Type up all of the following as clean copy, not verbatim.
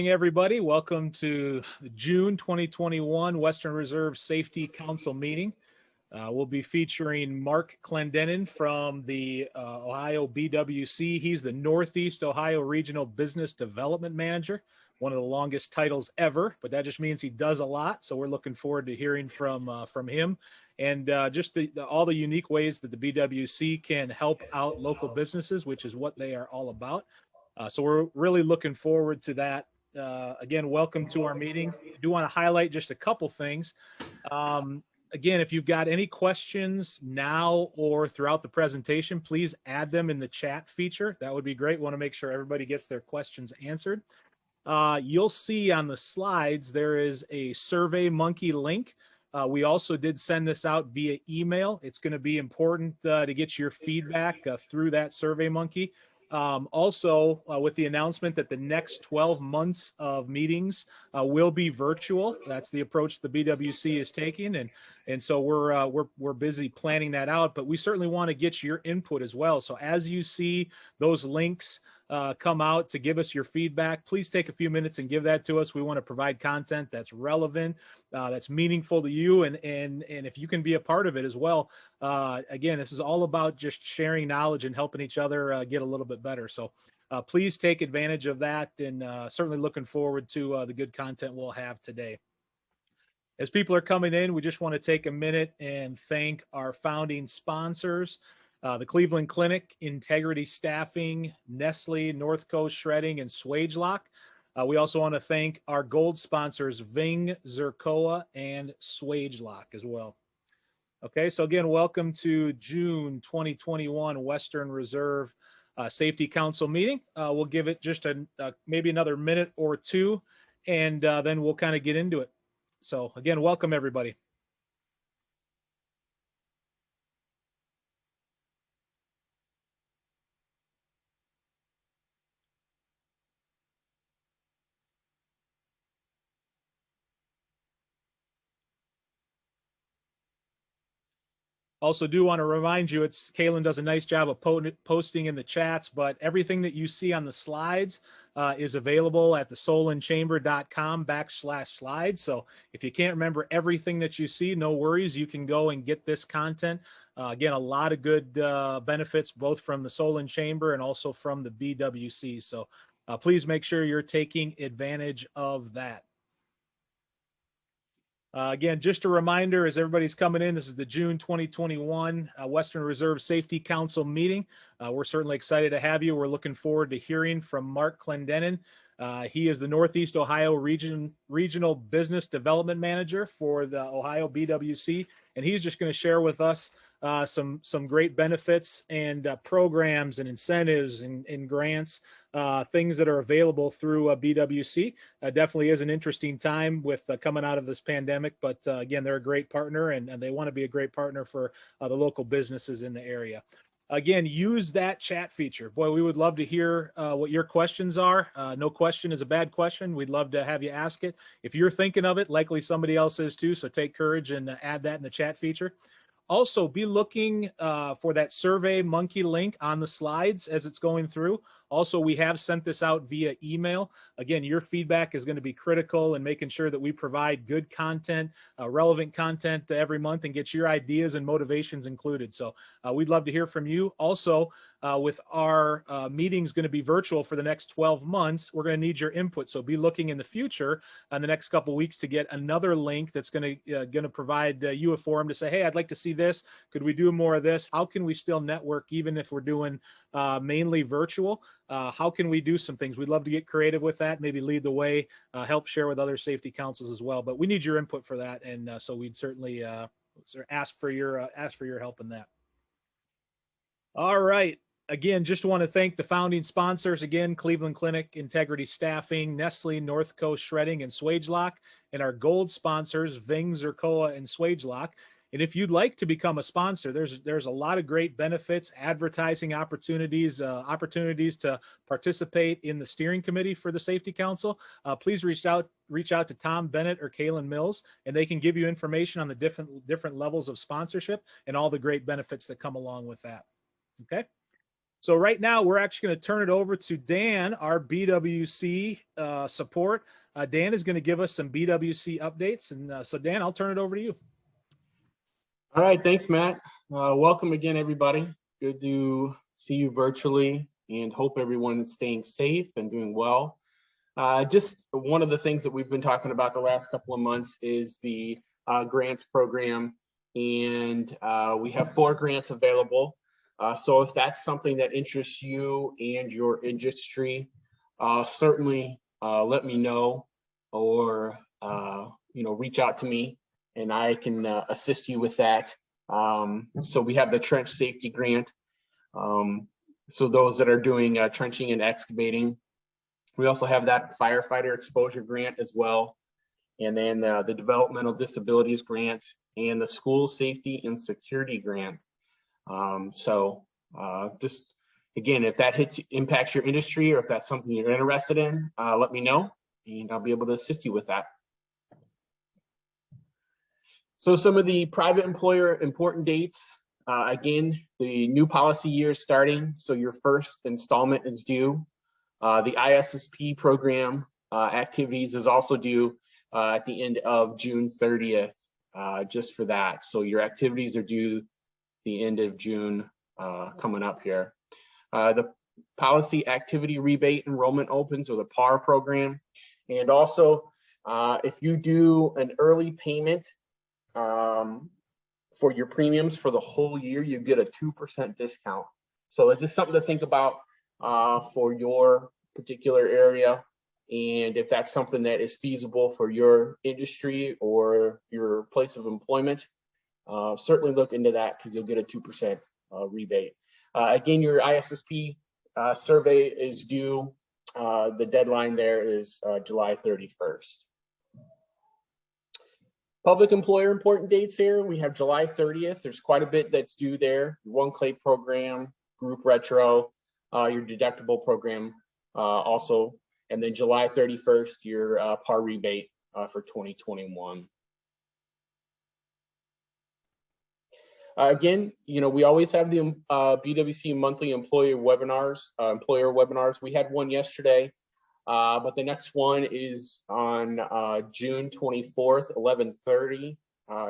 Everybody, welcome to the June 2021 Western Reserve Safety Council meeting. We'll be featuring Mark Clendenin from the Ohio BWC. He's the Northeast Ohio Regional Business Development Manager, one of the longest titles ever, but that just means he does a lot. So we're looking forward to hearing from him and just all the unique ways that the BWC can help out local businesses, which is what they are all about. So we're really looking forward to that. Again, welcome to our meeting. I do want to highlight just a couple things. Again, if you've got any questions now or throughout the presentation, please add them in the chat feature. That would be great. We want to make sure everybody gets their questions answered. You'll see on the slides, there is a SurveyMonkey link. We also did send this out via email. It's going to be important to get your feedback through that SurveyMonkey. Also, with the announcement that the next 12 months of meetings will be virtual. That's the approach the BWC is taking, and so we're busy planning that out. But we certainly want to get your input as well. So as you see those links come out to give us your feedback, please take a few minutes and give that to us. We want to provide content that's relevant, that's meaningful to you, and if you can be a part of it as well. Again, this is all about just sharing knowledge and helping each other get a little bit better. So please take advantage of that, and certainly looking forward to the good content we'll have today. As people are coming in, we just want to take a minute and thank our founding sponsors. The Cleveland Clinic, Integrity Staffing, Nestle, North Coast Shredding, and Swagelok. We also want to thank our gold sponsors, Ving, Zercoa, and Swagelok as well. Okay, so again, welcome to June 2021 Western Reserve Safety Council meeting. We'll give it just maybe another minute or two, and then we'll kind of get into it. So again, welcome everybody. Also do want to remind you, Kaylin does a nice job of posting in the chats, but everything that you see on the slides is available at thesolandchamber.com/slides. So if you can't remember everything that you see, no worries. You can go and get this content. Again, a lot of good benefits, both from the Soul and Chamber and also from the BWC. So please make sure you're taking advantage of that. Again, just a reminder, as everybody's coming in, this is the June 2021 Western Reserve Safety Council meeting. We're certainly excited to have you. We're looking forward to hearing from Mark Clendenin. He is the Northeast Ohio Regional Business Development Manager for the Ohio BWC, and he's just going to share with us some great benefits and programs and incentives and grants, things that are available through BWC. Definitely is an interesting time with coming out of this pandemic, but again, they're a great partner, and they want to be a great partner for the local businesses in the area. Again, use that chat feature. Boy, we would love to hear what your questions are. No question is a bad question. We'd love to have you ask it. If you're thinking of it, likely somebody else is too, so take courage and add that in the chat feature. Also, be looking for that SurveyMonkey link on the slides as it's going through. Also, we have sent this out via email. Again, your feedback is going to be critical in making sure that we provide good content, relevant content every month, and get your ideas and motivations included. So we'd love to hear from you. Also, with our meetings going to be virtual for the next 12 months, we're going to need your input. So be looking in the future in the next couple of weeks to get another link that's going to provide you a forum to say, hey, I'd like to see this. Could we do more of this? How can we still network even if we're doing mainly virtual? How can we do some things? We'd love to get creative with that, maybe lead the way, help share with other safety councils as well. But we need your input for that, and so we'd certainly ask for your help in that. All right. Again, just want to thank the founding sponsors, again, Cleveland Clinic, Integrity Staffing, Nestle, North Coast Shredding, and Swagelok, and our gold sponsors, Ving, Zercoa, and Swagelok. And if you'd like to become a sponsor, there's a lot of great benefits, advertising opportunities, opportunities to participate in the steering committee for the Safety Council. Please reach out to Tom Bennett or Kaylin Mills, and they can give you information on the different levels of sponsorship and all the great benefits that come along with that. Okay. So right now, we're actually going to turn it over to Dan, our BWC support. Dan is going to give us some BWC updates. And so Dan, I'll turn it over to you. All right, thanks, Matt. Welcome again, everybody. Good to see you virtually and hope everyone is staying safe and doing well. Just one of the things that we've been talking about the last couple of months is the grants program, and we have 4 grants available. So if that's something that interests you and your industry, certainly let me know, or reach out to me and I can assist you with that. So we have the trench safety grant. So those that are doing trenching and excavating. We also have that firefighter exposure grant as well. And then the developmental disabilities grant and the school safety and security grant. Just again, if that impacts your industry, or if that's something you're interested in, let me know and I'll be able to assist you with that. So some of the private employer important dates, again, the new policy year is starting, so your first installment is due. The ISSP program activities is also due at the end of June 30th, just for that. So your activities are due the end of June coming up here. The policy activity rebate enrollment opens, or the PAR program. And also, if you do an early payment for your premiums for the whole year, you get a 2% discount. So it's just something to think about for your particular area. And if that's something that is feasible for your industry or your place of employment, certainly look into that, because you'll get a 2% rebate. Again, your ISSP survey is due. The deadline there is July 31st. Public employer important dates here. We have July 30th. There's quite a bit that's due there. One clay program, group retro, your deductible program also. And then July 31st, your PAR rebate for 2021. Again, we always have the BWC monthly employer webinars. We had one yesterday, but the next one is on June 24th, 11:30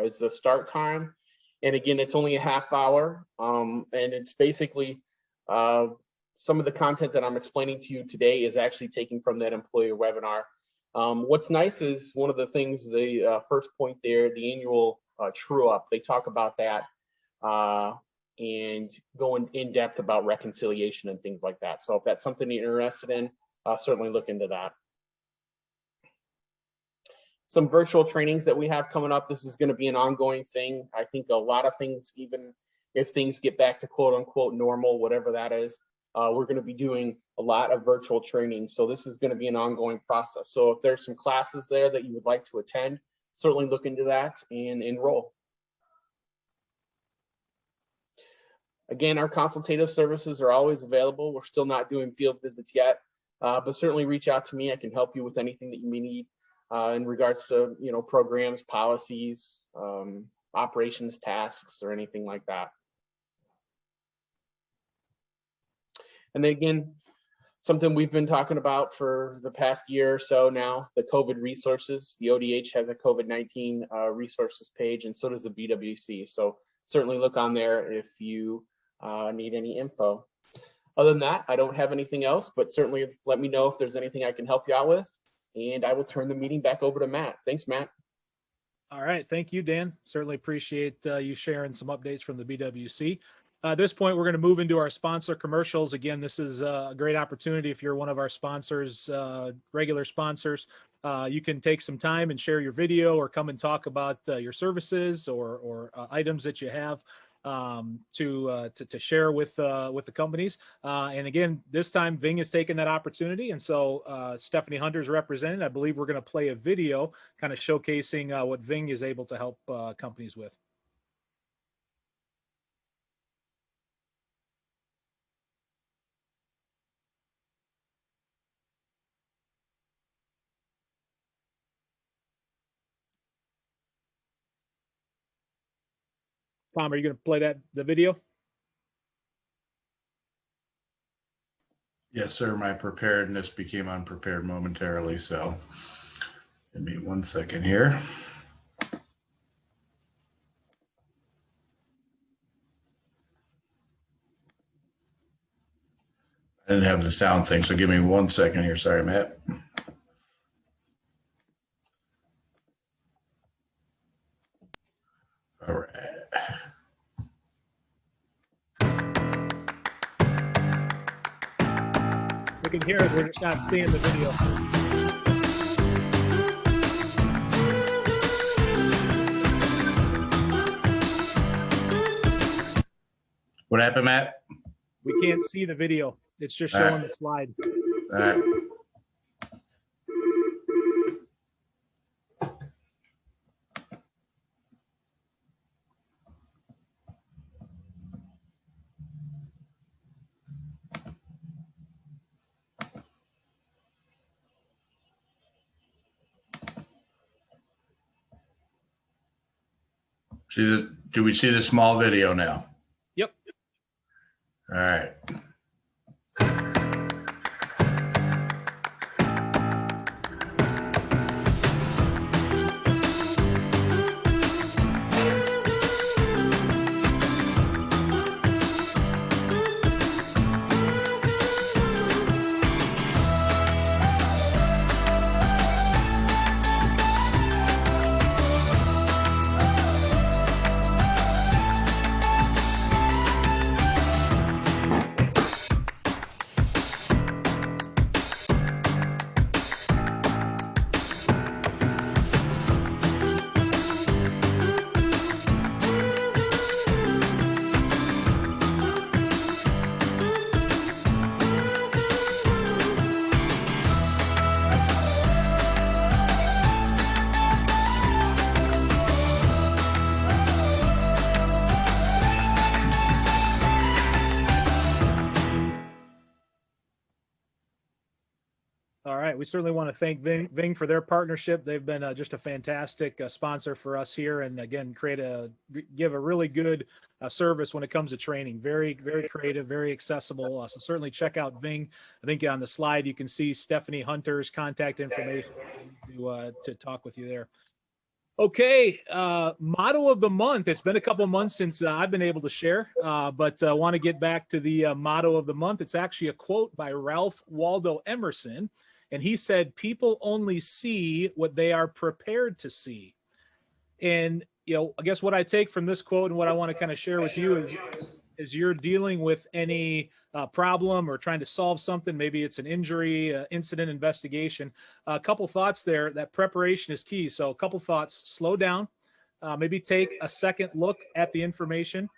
is the start time. And again, it's only a half hour, and it's basically some of the content that I'm explaining to you today is actually taken from that employer webinar. What's nice is one of the things, the first point there, the annual true up, they talk about that and go in depth about reconciliation and things like that. So if that's something you're interested in, certainly look into that. Some virtual trainings that we have coming up. This is going to be an ongoing thing. I think a lot of things, even if things get back to quote unquote normal, whatever that is, we're going to be doing a lot of virtual training. So this is going to be an ongoing process. So if there's some classes there that you would like to attend, certainly look into that and enroll. Again, our consultative services are always available. We're still not doing field visits yet, but certainly reach out to me. I can help you with anything that you may need in regards to programs, policies, operations tasks, or anything like that. And then again, something we've been talking about for the past year or so now, the COVID resources. The ODH has a COVID-19 resources page, and so does the BWC. So certainly look on there if you need any info. Other than that, I don't have anything else, but certainly let me know if there's anything I can help you out with, and I will turn the meeting back over to Matt. Thanks, Matt. All right. Thank you, Dan. Certainly appreciate you sharing some updates from the BWC. At this point, we're going to move into our sponsor commercials. Again, this is a great opportunity. If you're one of our sponsors, regular sponsors, you can take some time and share your video, or come and talk about your services or items that you have to share with the companies. And again, this time Ving has taken that opportunity, and so Stephanie Hunter is represented. I believe we're going to play a video kind of showcasing what Ving is able to help companies with. Tom, are you going to play the video? Yes, sir. My preparedness became unprepared momentarily, so give me 1 second here. I didn't have the sound thing, so give me 1 second here. Sorry, Matt. All right. We can hear it, we're just not seeing the video. What happened, Matt? We can't see the video. It's just showing the slide. All right. Do we see the small video now? Yep. All right. All right. We certainly want to thank Ving for their partnership. They've been just a fantastic sponsor for us here, and again, give a really good service when it comes to training. Very, very creative, very accessible. So certainly check out Ving. I think on the slide you can see Stephanie Hunter's contact information to talk with you there. Okay, motto of the month. It's been a couple of months since I've been able to share, but I want to get back to the motto of the month. It's actually a quote by Ralph Waldo Emerson, and he said, "People only see what they are prepared to see." And, you know, I guess what I take from this quote and what I want to kind of share with you is you're dealing with any problem or trying to solve something, maybe it's an injury, incident investigation, a couple thoughts there, that preparation is key. So a couple thoughts: slow down, maybe take a second look at the information,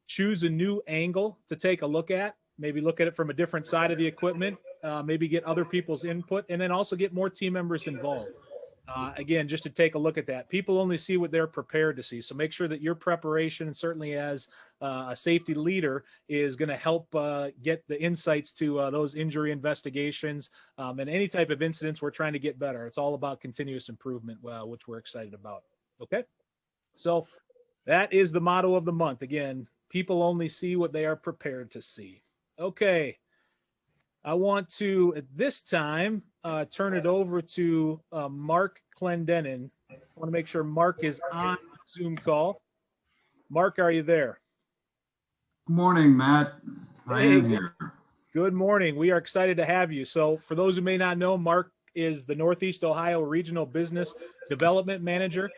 choose a new angle to take a look at, maybe look at it from a different side of the equipment, maybe get other people's input, and then also get more team members involved. Again, just to take a look at that. People only see what they're prepared to see. So make sure that your preparation, certainly as a safety leader, is going to help get the insights to those injury investigations and any type of incidents. We're trying to get better. It's all about continuous improvement, which we're excited about. Okay. So that is the motto of the month. Again, people only see what they are prepared to see. Okay. I want to, at this time, turn it over to Mark Clendenin. I want to make sure Mark is on the Zoom call. Mark, are you there? Good morning, Matt. I am here. Good morning. We are excited to have you. So for those who may not know, Mark is the Northeast Ohio Regional Business Development Manager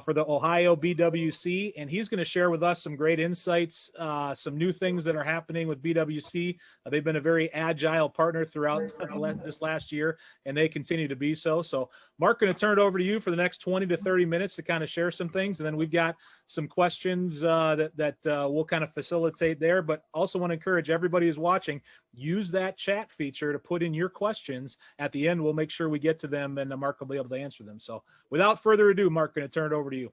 for the Ohio BWC, and he's going to share with us some great insights, some new things that are happening with BWC. They've been a very agile partner throughout this last year, and they continue to be so. So, Mark, going to turn it over to you for the next 20 to 30 minutes to kind of share some things, and then we've got some questions that we'll kind of facilitate there. But also want to encourage everybody who's watching, use that chat feature to put in your questions. At the end, we'll make sure we get to them, and Mark will be able to answer them. So, without further ado, Mark, going to turn it over to you.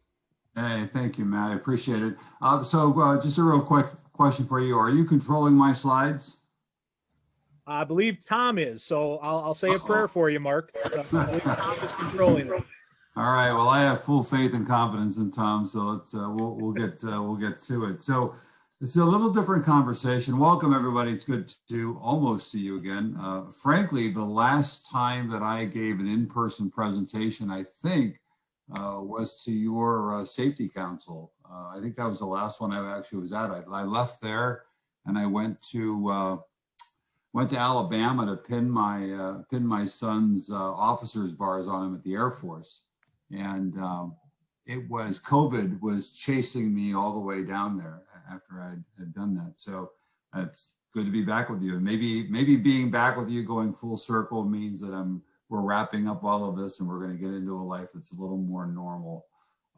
Hey, thank you, Matt. I appreciate it. So just a real quick question for you. Are you controlling my slides? I believe Tom is. So I'll say a prayer for you, Mark. I believe Tom is controlling them. All right. Well, I have full faith and confidence in Tom. So let's we'll get to it. So This is a little different conversation. Welcome, everybody. It's good to almost see you again. Frankly, the last time that I gave an in-person presentation, I think, was to your safety council. I think that was the last one I actually was at. I left there and I went to Alabama to pin my son's officer's bars on him at the Air Force, and COVID was chasing me all the way down there after I had done that. So it's good to be back with you. Maybe being back with you going full circle means that we're wrapping up all of this and we're going to get into a life that's a little more normal.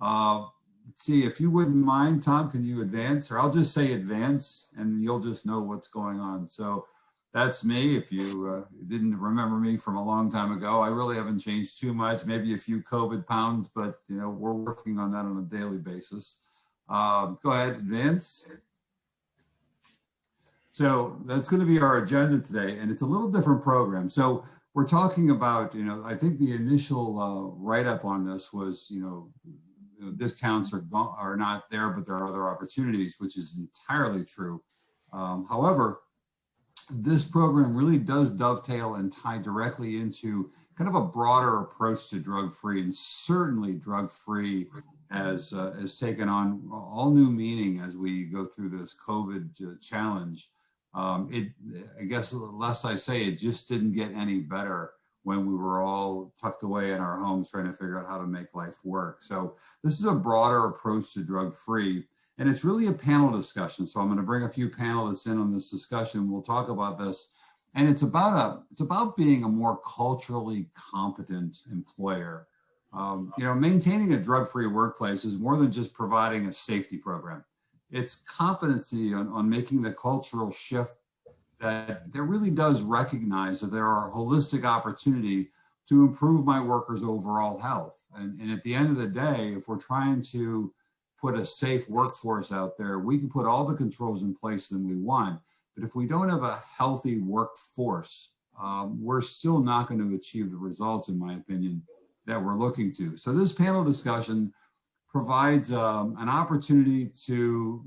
Let's see, if you wouldn't mind, Tom, can you advance? Or I'll just say advance and you'll just know what's going on. So that's me. If you didn't remember me from a long time ago, I really haven't changed too much, maybe a few COVID pounds, but you know, we're working on that on a daily basis. Go ahead, advance. So that's going to be our agenda today, and it's a little different program. So we're talking about, you know, I think the initial write-up on this was, discounts are not there, but there are other opportunities, which is entirely true. However, this program really does dovetail and tie directly into kind of a broader approach to drug-free, and certainly drug-free has taken on all new meaning as we go through this COVID challenge. I guess, lest I say, it just didn't get any better when we were all tucked away in our homes trying to figure out how to make life work. So this is a broader approach to drug-free, and it's really a panel discussion. So I'm going to bring a few panelists in on this discussion. We'll talk about this, and it's about being a more culturally competent employer. Maintaining a drug-free workplace is more than just providing a safety program. It's competency on making the cultural shift that really does recognize that there are holistic opportunity to improve my workers' overall health. And at the end of the day, if we're trying to put a safe workforce out there, we can put all the controls in place that we want. But if we don't have a healthy workforce, we're still not going to achieve the results, in my opinion, that we're looking to. So this panel discussion provides an opportunity to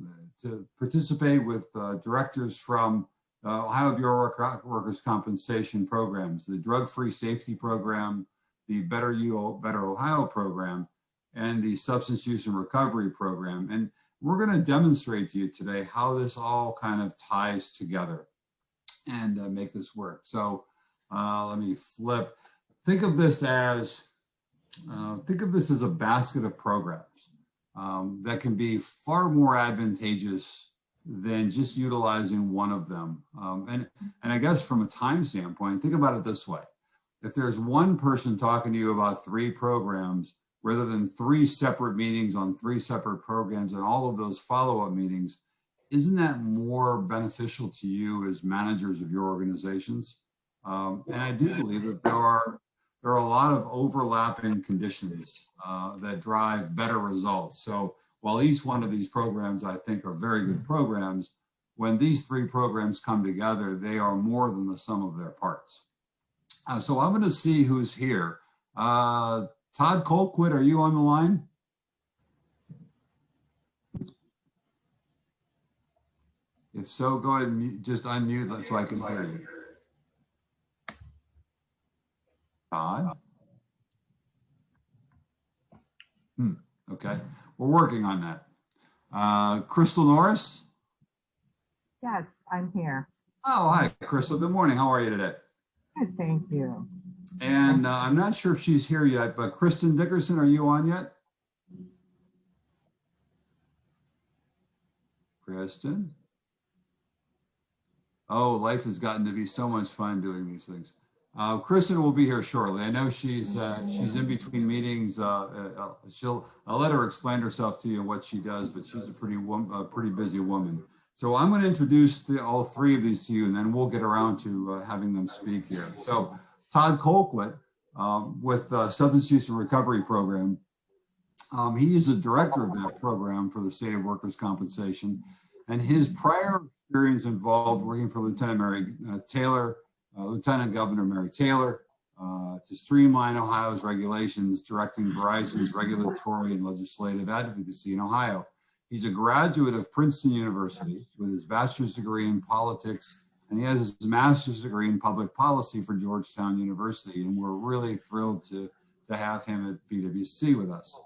participate with directors from Ohio Bureau of Workers' Compensation programs, the Drug-Free Safety Program, the Better Ohio program, and the Substance Use and Recovery program. And we're going to demonstrate to you today how this all kind of ties together and make this work. So let me flip. Think of this as a basket of programs that can be far more advantageous than just utilizing one of them. And I guess from a time standpoint, think about it this way. If there's one person talking to you about 3 programs, rather than 3 separate meetings on 3 separate programs and all of those follow-up meetings, isn't that more beneficial to you as managers of your organizations? And I do believe that there are a lot of overlapping conditions that drive better results. So while each one of these programs I think are very good programs, when these 3 programs come together, they are more than the sum of their parts. So I'm going to see who's here. Todd Colquitt, are you on the line? If so, go ahead and just unmute so I can hear you. Todd? Okay, we're working on that. Crystal Norris? Yes, I'm here. Oh, hi, Crystal. Good morning. How are you today? Good, thank you. And I'm not sure if she's here yet, but Kristen Dickerson, are you on yet? Kristen? Oh, life has gotten to be so much fun doing these things. Kristen will be here shortly. I know she's in between meetings. I'll let her explain herself to you what she does, but she's a pretty busy woman. So I'm going to introduce all 3 of these to you, and then we'll get around to having them speak here. So Todd Colquitt with Substance Use and Recovery Program. He is the director of that program for the state of workers' compensation, and his prior experience involved working for Lieutenant Governor Mary Taylor to streamline Ohio's regulations, directing Verizon's regulatory and legislative advocacy in Ohio. He's a graduate of Princeton University with his bachelor's degree in politics, and he has his master's degree in public policy for Georgetown University. And we're really thrilled to have him at BWC with us.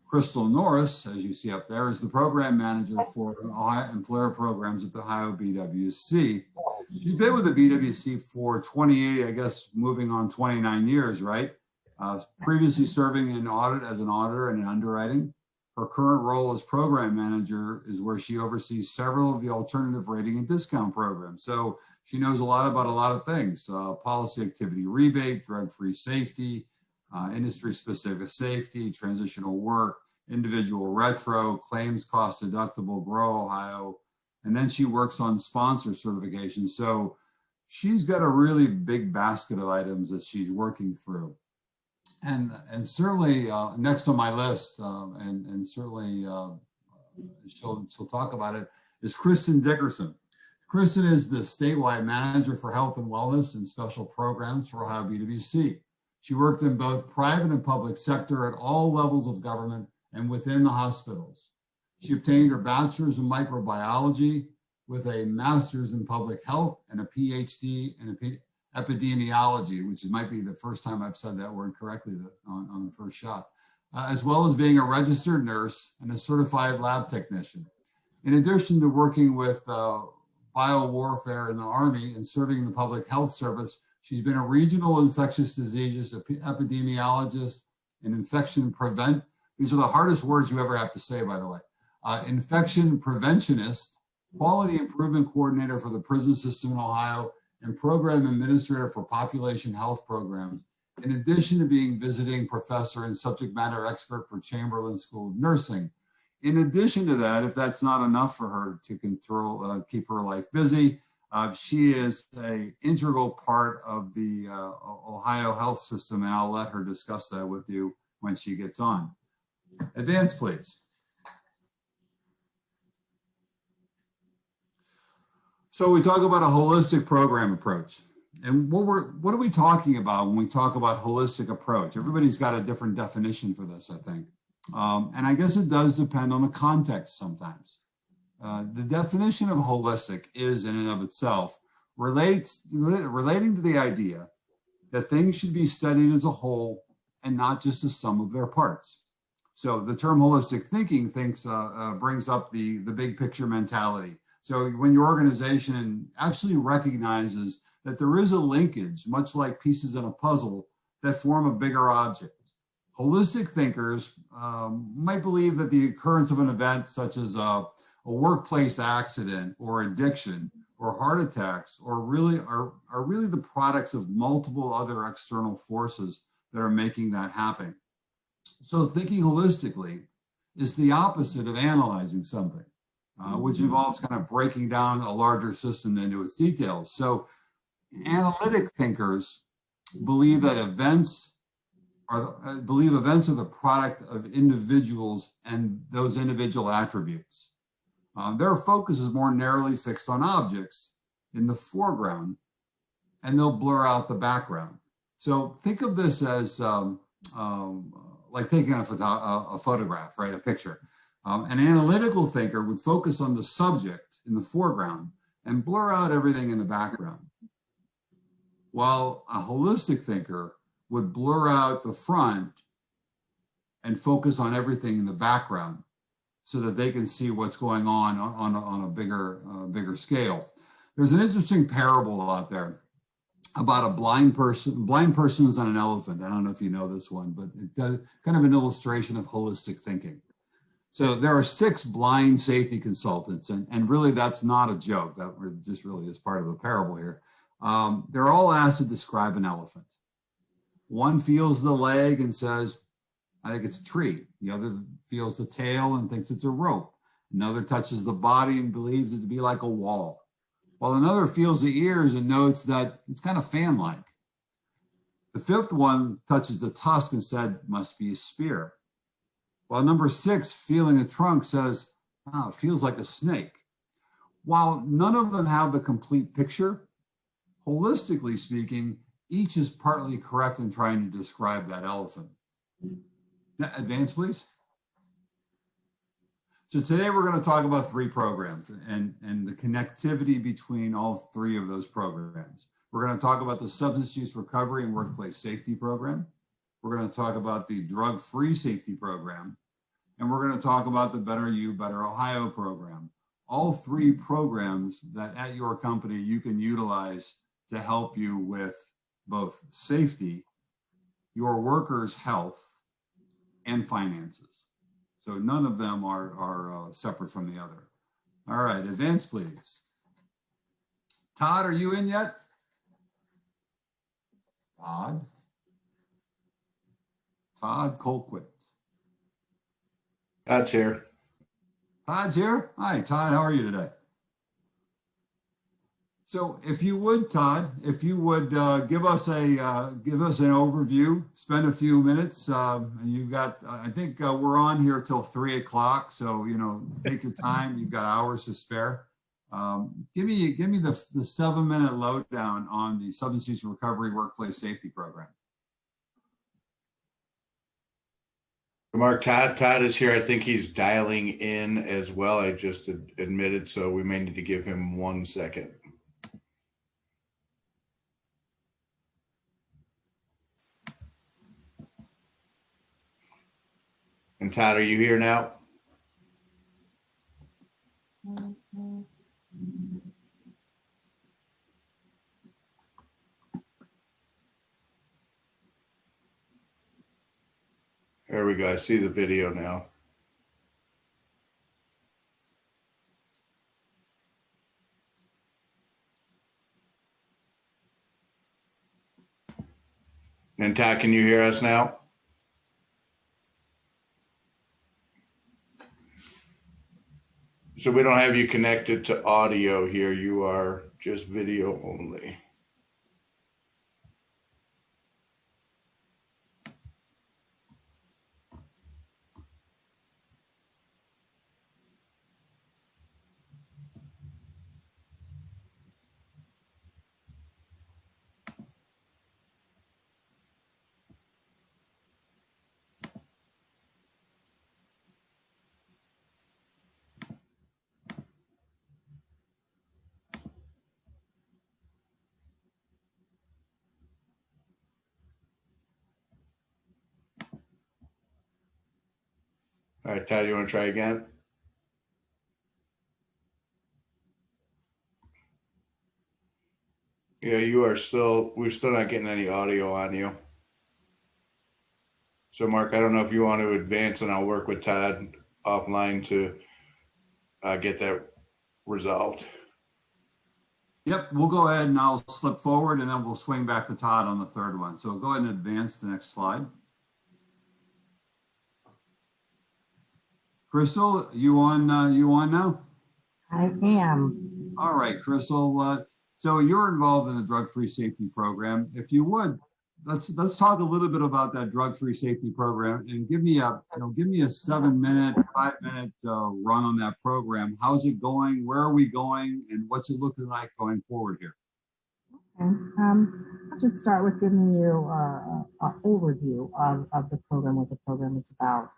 Crystal Norris, as you see up there, is the program manager for Ohio employer programs at the Ohio BWC. She's been with the BWC for 28, I guess, moving on 29 years, right? Previously serving in audit as an auditor and in underwriting. Her current role as program manager is where she oversees several of the alternative rating and discount programs. So she knows a lot about a lot of things, policy activity rebate, drug-free safety, industry-specific safety, transitional work, individual retro, claims cost deductible, Grow Ohio, and then she works on sponsor certification. So she's got a really big basket of items that she's working through. And certainly next on my list, and certainly she'll talk about it, is Kristen Dickerson. Kristen is the statewide manager for health and wellness and special programs for Ohio BWC. She worked in both private and public sector at all levels of government and within the hospitals. She obtained her bachelor's in microbiology with a master's in public health and a PhD in epidemiology, which might be the first time I've said that word correctly on the first shot, as well as being a registered nurse and a certified lab technician. In addition to working with biowarfare in the Army and serving in the public health service, she's been a regional infectious diseases epidemiologist, an infection prevent. These are the hardest words you ever have to say, by the way. Infection preventionist, quality improvement coordinator for the prison system in Ohio, and program administrator for population health programs, in addition to being visiting professor and subject matter expert for Chamberlain School of Nursing. In addition to that, if that's not enough for her to keep her life busy, she is an integral part of the Ohio health system, and I'll let her discuss that with you when she gets on. Advance, please. So we talk about a holistic program approach. And what are we talking about when we talk about holistic approach? Everybody's got a different definition for this, I think. And I guess it does depend on the context sometimes. The definition of holistic is in and of itself relating to the idea that things should be studied as a whole and not just the sum of their parts. So the term holistic thinking brings up the big picture mentality. So when your organization actually recognizes that there is a linkage, much like pieces in a puzzle, that form a bigger object. Holistic thinkers might believe that the occurrence of an event such as a workplace accident or addiction or heart attacks are really the products of multiple other external forces that are making that happen. So thinking holistically is the opposite of analyzing something, which involves kind of breaking down a larger system into its details. So analytic thinkers believe that events are the product of individuals and those individual attributes. Their focus is more narrowly fixed on objects in the foreground, and they'll blur out the background. So think of this as like taking a photograph, right? A picture. An analytical thinker would focus on the subject in the foreground and blur out everything in the background, while a holistic thinker would blur out the front and focus on everything in the background so that they can see what's going on a bigger scale. There's an interesting parable out there about a blind person who's on an elephant. I don't know if you know this one, but it does kind of an illustration of holistic thinking. So there are 6 blind safety consultants, and really that's not a joke. That just really is part of the parable here. They're all asked to describe an elephant. One feels the leg and says, I think it's a tree. The other feels the tail and thinks it's a rope. Another touches the body and believes it to be like a wall, while another feels the ears and notes that it's kind of fan-like. The 5th one touches the tusk and said, must be a spear. While number 6, feeling the trunk, says, it feels like a snake. While none of them have the complete picture, holistically speaking, each is partly correct in trying to describe that elephant. Advance, please. So today we're going to talk about 3 programs and the connectivity between all 3 of those programs. We're going to talk about the Substance Use Recovery and Workplace Safety Program. We're going to talk about the Drug-Free Safety Program. And we're going to talk about the Better You, Better Ohio program. All 3 programs that at your company you can utilize to help you with both safety, your workers' health, and finances. So none of them are separate from the other. All right, advance please. Todd, are you in yet? Todd Colquitt. Todd's here. Todd's here. Hi, Todd. How are you today? So, if you would, Todd, if you would give us an overview, spend a few minutes. And you've got, I think we're on here till 3 o'clock. So, you know, take your time. You've got hours to spare. Give me the 7-minute lowdown on the Substance Use Recovery Workplace Safety Program. Mark, Todd is here. I think he's dialing in as well. I just admitted, so we may need to give him 1 second. And Todd, are you here now? There we go. I see the video now. And Todd, can you hear us now? So we don't have you connected to audio here. You are just video only. All right, Todd, you want to try again? Yeah, we're still not getting any audio on you. So Mark, I don't know if you want to advance, and I'll work with Todd offline to get that resolved. Yep, we'll go ahead and I'll slip forward and then we'll swing back to Todd on the 3rd one. So go ahead and advance the next slide. Crystal, you on now? I am. All right, Crystal. So you're involved in the Drug-Free Safety Program. If you would, let's talk a little bit about that Drug-Free Safety Program and give me a 7-minute, 5-minute run on that program. How's it going? Where are we going? And what's it looking like going forward here? Okay. I'll just start with giving you an overview of the program, what the program is about.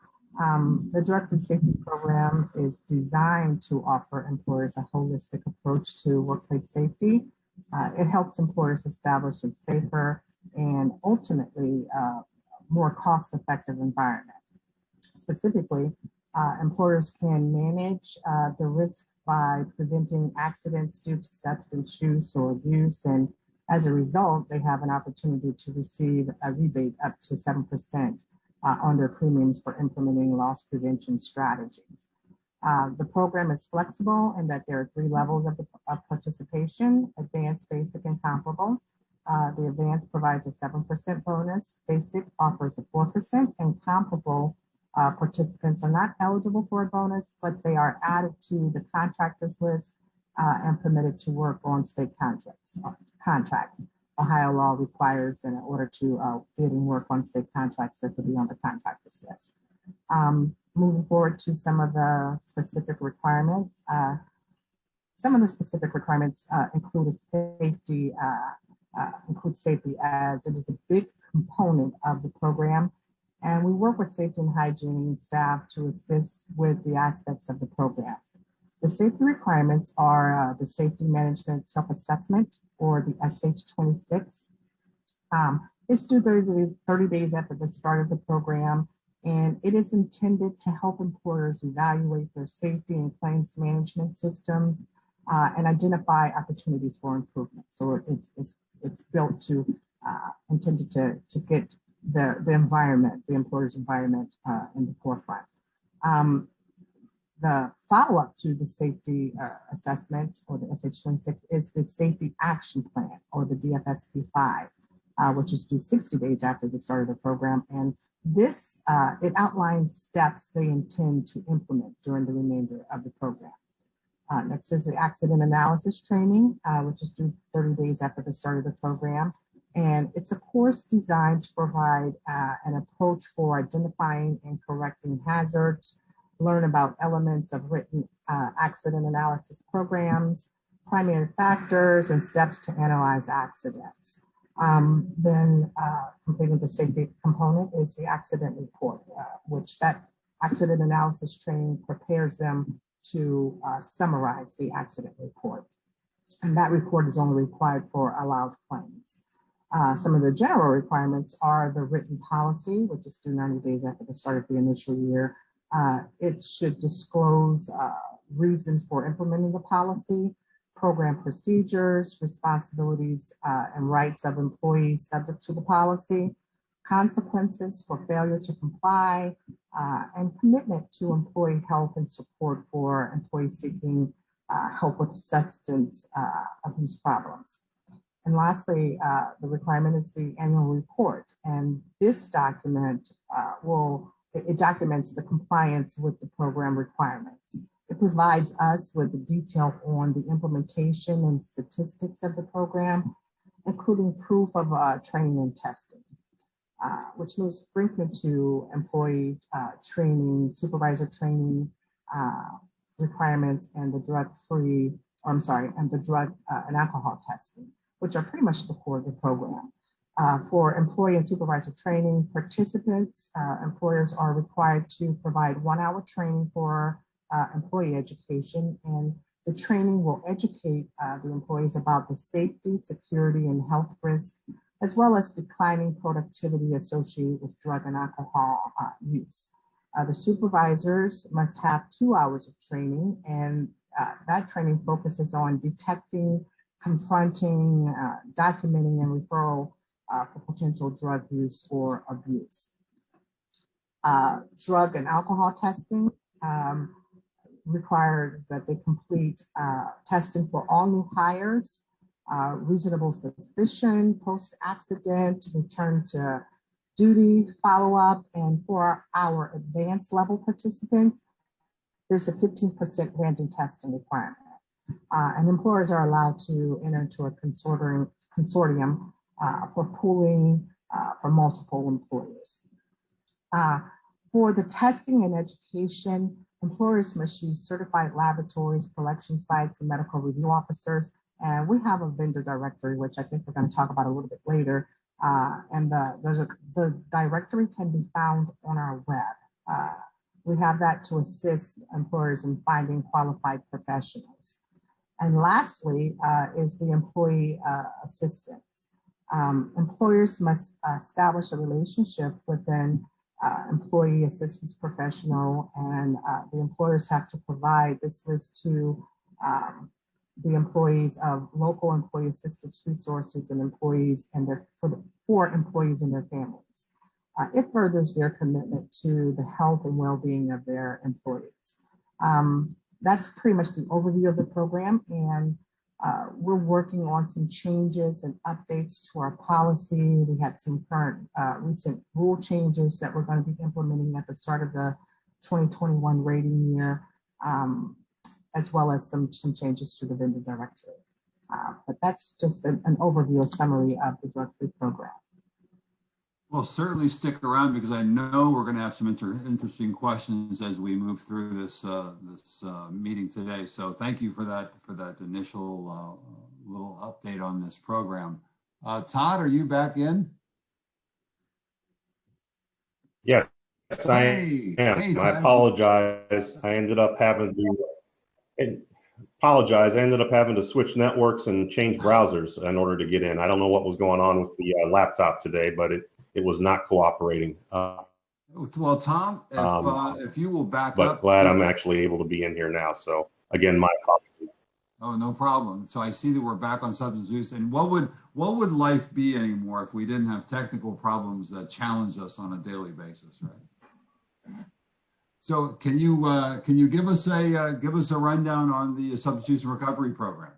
The Drug-Free Safety Program is designed to offer employers a holistic approach to workplace safety. It helps employers establish a safer and ultimately more cost-effective environment. Specifically, employers can manage the risk by preventing accidents due to substance use or abuse, and as a result, they have an opportunity to receive a rebate up to 7% on their premiums for implementing loss prevention strategies. The program is flexible in that there are 3 levels of participation: advanced, basic, and comparable. The advanced provides a 7% bonus, basic offers a 4%, and comparable participants are not eligible for a bonus, but they are added to the contractors list and permitted to work on state contracts. Ohio law requires, in order to bid and work on state contracts, that to be on the contractors list. Moving forward to some of the specific requirements. Some of the specific requirements include safety as it is a big component of the program. And we work with safety and hygiene staff to assist with the aspects of the program. The safety requirements are the Safety Management Self-Assessment, or the SH26. It's due 30 days after the start of the program, and it is intended to help employers evaluate their safety and claims management systems and identify opportunities for improvement. So it's built to, intended to get the environment, the employer's environment in the forefront. The follow-up to the safety assessment, or the SH26, is the Safety Action Plan, or the Dfsp 5, which is due 60 days after the start of the program. And this, it outlines steps they intend to implement during the remainder of the program. Next is the Accident Analysis Training, which is due 30 days after the start of the program. And it's a course designed to provide an approach for identifying and correcting hazards, learn about elements of written accident analysis programs, primary factors, and steps to analyze accidents. Then completing the safety component is the accident report, which that accident analysis training prepares them to summarize the accident report. And that report is only required for allowed claims. Some of the general requirements are the written policy, which is due 90 days after the start of the initial year. It should disclose reasons for implementing the policy, program procedures, responsibilities, and rights of employees subject to the policy, consequences for failure to comply, and commitment to employee health and support for employees seeking help with substance abuse problems. And lastly, the requirement is the annual report. And this document it documents the compliance with the program requirements. It provides us with the detail on the implementation and statistics of the program, including proof of training and testing, which brings me to employee training, supervisor training requirements, and the drug-free, and the drug and alcohol testing, which are pretty much the core of the program. For employee and supervisor training participants, employers are required to provide 1 hour training for employee education, and the training will educate the employees about the safety, security, and health risks, as well as declining productivity associated with drug and alcohol use. The supervisors must have 2 hours of training, and that training focuses on detecting, confronting, documenting, and referral for potential drug use or abuse. Drug and alcohol testing requires that they complete testing for all new hires, reasonable suspicion, post-accident, return to duty, follow-up, and for our advanced level participants, there's a 15% random testing requirement. And employers are allowed to enter into a consortium for pooling for multiple employers. For the testing and education, employers must use certified laboratories, collection sites, and medical review officers. And we have a vendor directory, which I think we're going to talk about a little bit later. And the directory can be found on our web. We have that to assist employers in finding qualified professionals. And lastly is the employee assistance. Employers must establish a relationship with an employee assistance professional, and the employers have to provide this list to the employees of local employee assistance resources and employees and for employees and their families. It furthers their commitment to the health and well-being of their employees. That's pretty much the overview of the program, and we're working on some changes and updates to our policy. We had some current recent rule changes that we're going to be implementing at the start of the 2021 rating year, as well as some changes to the vendor directory. But that's just an overview, a summary of the drug-free program. Well, certainly stick around, because I know we're going to have some interesting questions as we move through this meeting today. So thank you for that initial little update on this program. Todd, are you back in? Yes, I Hey, am. hey, I Todd. apologize. I ended up having to switch networks and change browsers in order to get in. I don't know what was going on with the laptop today, but it was not cooperating. Well, Tom, if you will back But up. glad I'm actually able to be in here now. So again, my apologies. Oh, no problem. So I see that we're back on substance use. And what would life be anymore if we didn't have technical problems that challenge us on a daily basis, right? So can you give us a rundown on the substitution recovery program?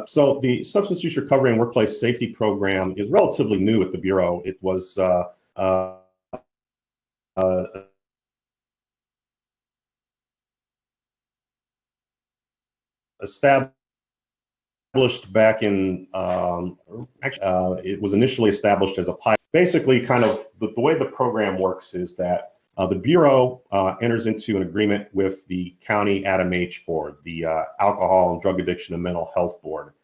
So the Substance Use Recovery and Workplace Safety Program is relatively new at the Bureau. It was established back in, it was initially established as a pilot. Basically, kind of the way the program works is that the Bureau enters into an agreement with the County ADAMH Board, the Alcohol and Drug Addiction and Mental Health Board.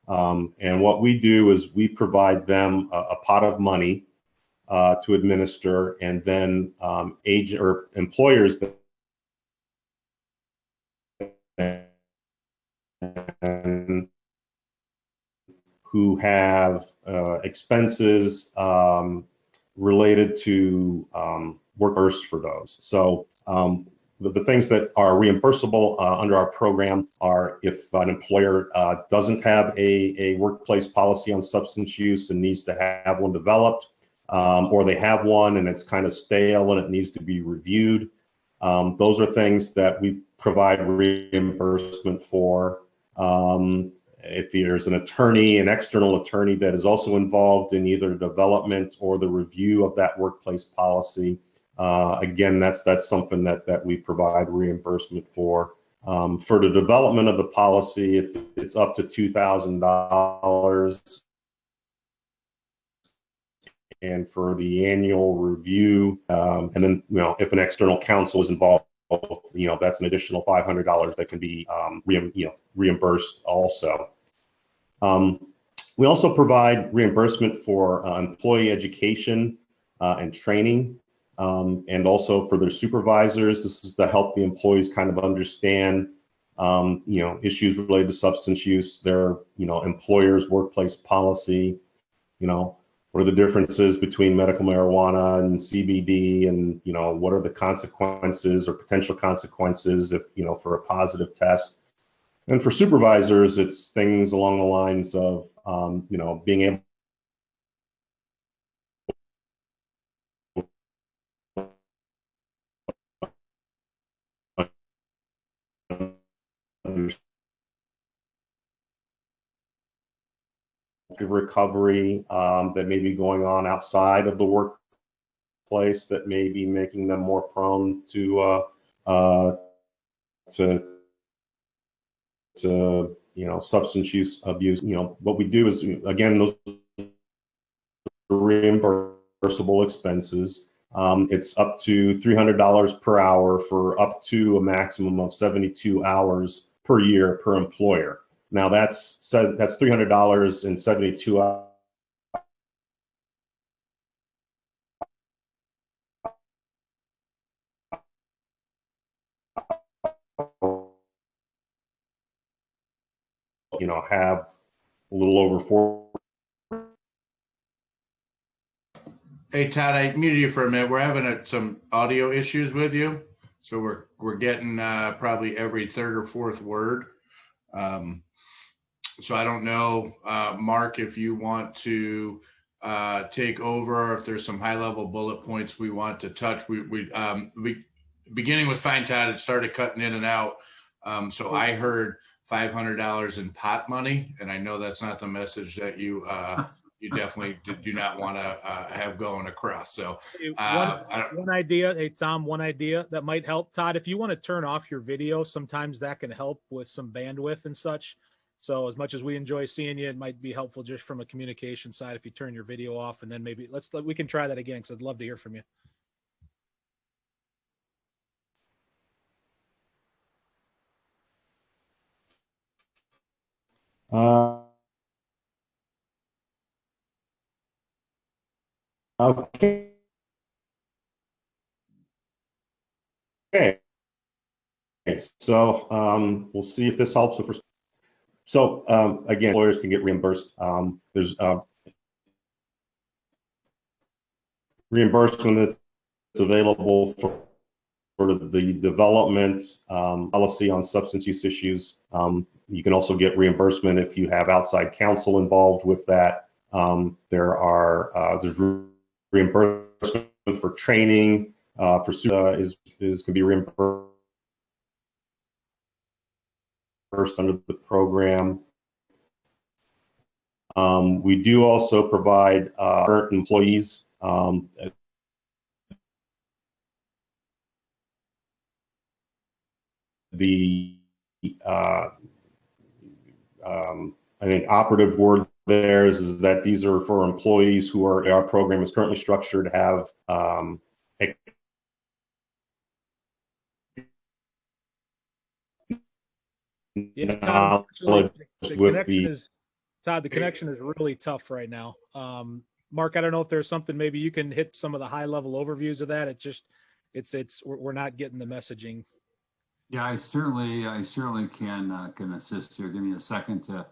And what we do is we provide them a pot of money to administer, and then employers who have expenses related to workers for those. So the things that are reimbursable under our program are if an employer doesn't have a workplace policy on substance use and needs to have one developed, or they have one and it's kind of stale and it needs to be reviewed. Those are things that we provide reimbursement for. If there's an attorney, an external attorney that is also involved in either development or the review of that workplace policy, again, that's something that we provide reimbursement for. For the development of the policy, it's up to $2,000. And for the annual review, and then if an external counsel is involved, that's an additional $500 that can be reimbursed also. We also provide reimbursement for employee education and training, and also for their supervisors. This is to help the employees kind of understand issues related to substance use, their employer's workplace policy, what are the differences between medical marijuana and CBD, and what are the consequences or potential consequences if for a positive test. And for supervisors, it's things along the lines of being able recovery that may be going on outside of the workplace that may be making them more prone to substance use abuse. What we do is, again, those reimbursable expenses. It's up to $300 per hour for up to a maximum of 72 hours per year per employer. Now that's $300 and 72 hours. Have a little over 4. Hey Todd, I muted you for a minute. We're having some audio issues with you, so we're getting probably every third or fourth word. So I don't know, Mark, if you want to take over, or if there's some high-level bullet points we want to touch. We beginning with fine, Todd, it started cutting in and out. So I heard $500 in pot money, and I know that's not the message that you definitely do not want to have going across. So one idea, hey Tom, one idea that might help, Todd, if you want to turn off your video, sometimes that can help with some bandwidth and such. So as much as we enjoy seeing you, it might be helpful just from a communication side if you turn your video off, and then maybe we can try that again, because I'd love to hear from you. Okay. Okay. So we'll see if this helps. So again, employers can get reimbursed. There's reimbursement that's available for the development policy on substance use issues. You can also get reimbursement if you have outside counsel involved with that. There's reimbursement for training can be reimbursed under the program. We do also provide current employees I think operative word there is that these are for employees who are, our program is currently structured to have Yeah, Todd, the with connection is really tough right now. Mark, I don't know if there's something, maybe you can hit some of the high level overviews of that. We're not getting the messaging. Yeah, I certainly can assist here. Give me a second to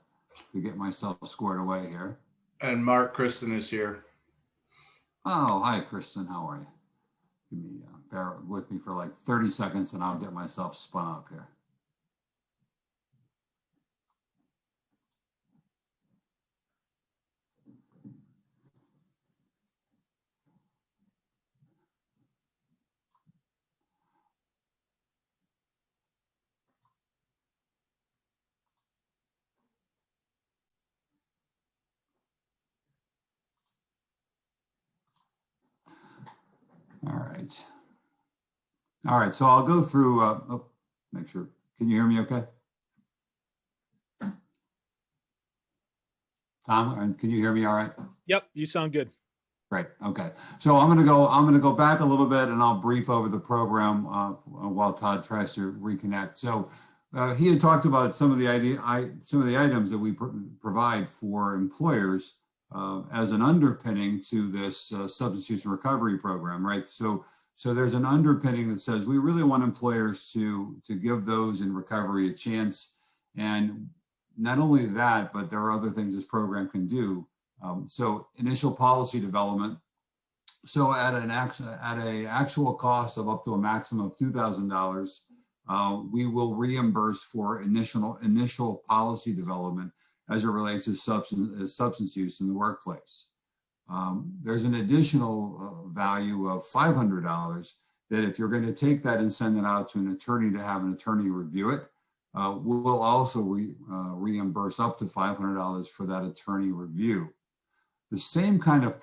get myself squared away here. And Mark, Kristen is here. Oh, hi, Kristen. How are you? Give me bear with me for like 30 seconds, and I'll get myself spun up here. All right, so I'll go through, make sure, can you hear me okay? Tom, can you hear me all right? Yep, you sound good. Great, okay. So I'm gonna go back a little bit, and I'll brief over the program while Todd tries to reconnect. So he had talked about some of the items that we provide for employers as an underpinning to this substance use recovery program, right? So there's an underpinning that says we really want employers to give those in recovery a chance. And not only that, but there are other things this program can do. So initial policy development. So at an actual cost of up to a maximum of $2,000, we will reimburse for initial policy development as it relates to substance use in the workplace. There's an additional value of $500 that if you're going to take that and send it out to an attorney to have an attorney review it, we'll also reimburse up to $500 for that attorney review. The same kind of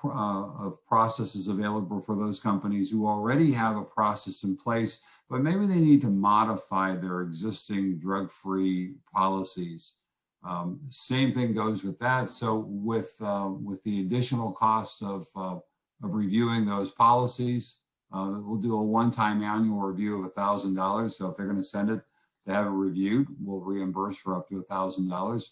process is available for those companies who already have a process in place, but maybe they need to modify their existing drug-free policies. Same thing goes with that. So with the additional cost of reviewing those policies, we'll do a one-time annual review of $1,000. So if they're going to send it to have it reviewed, we'll reimburse for up to $1,000.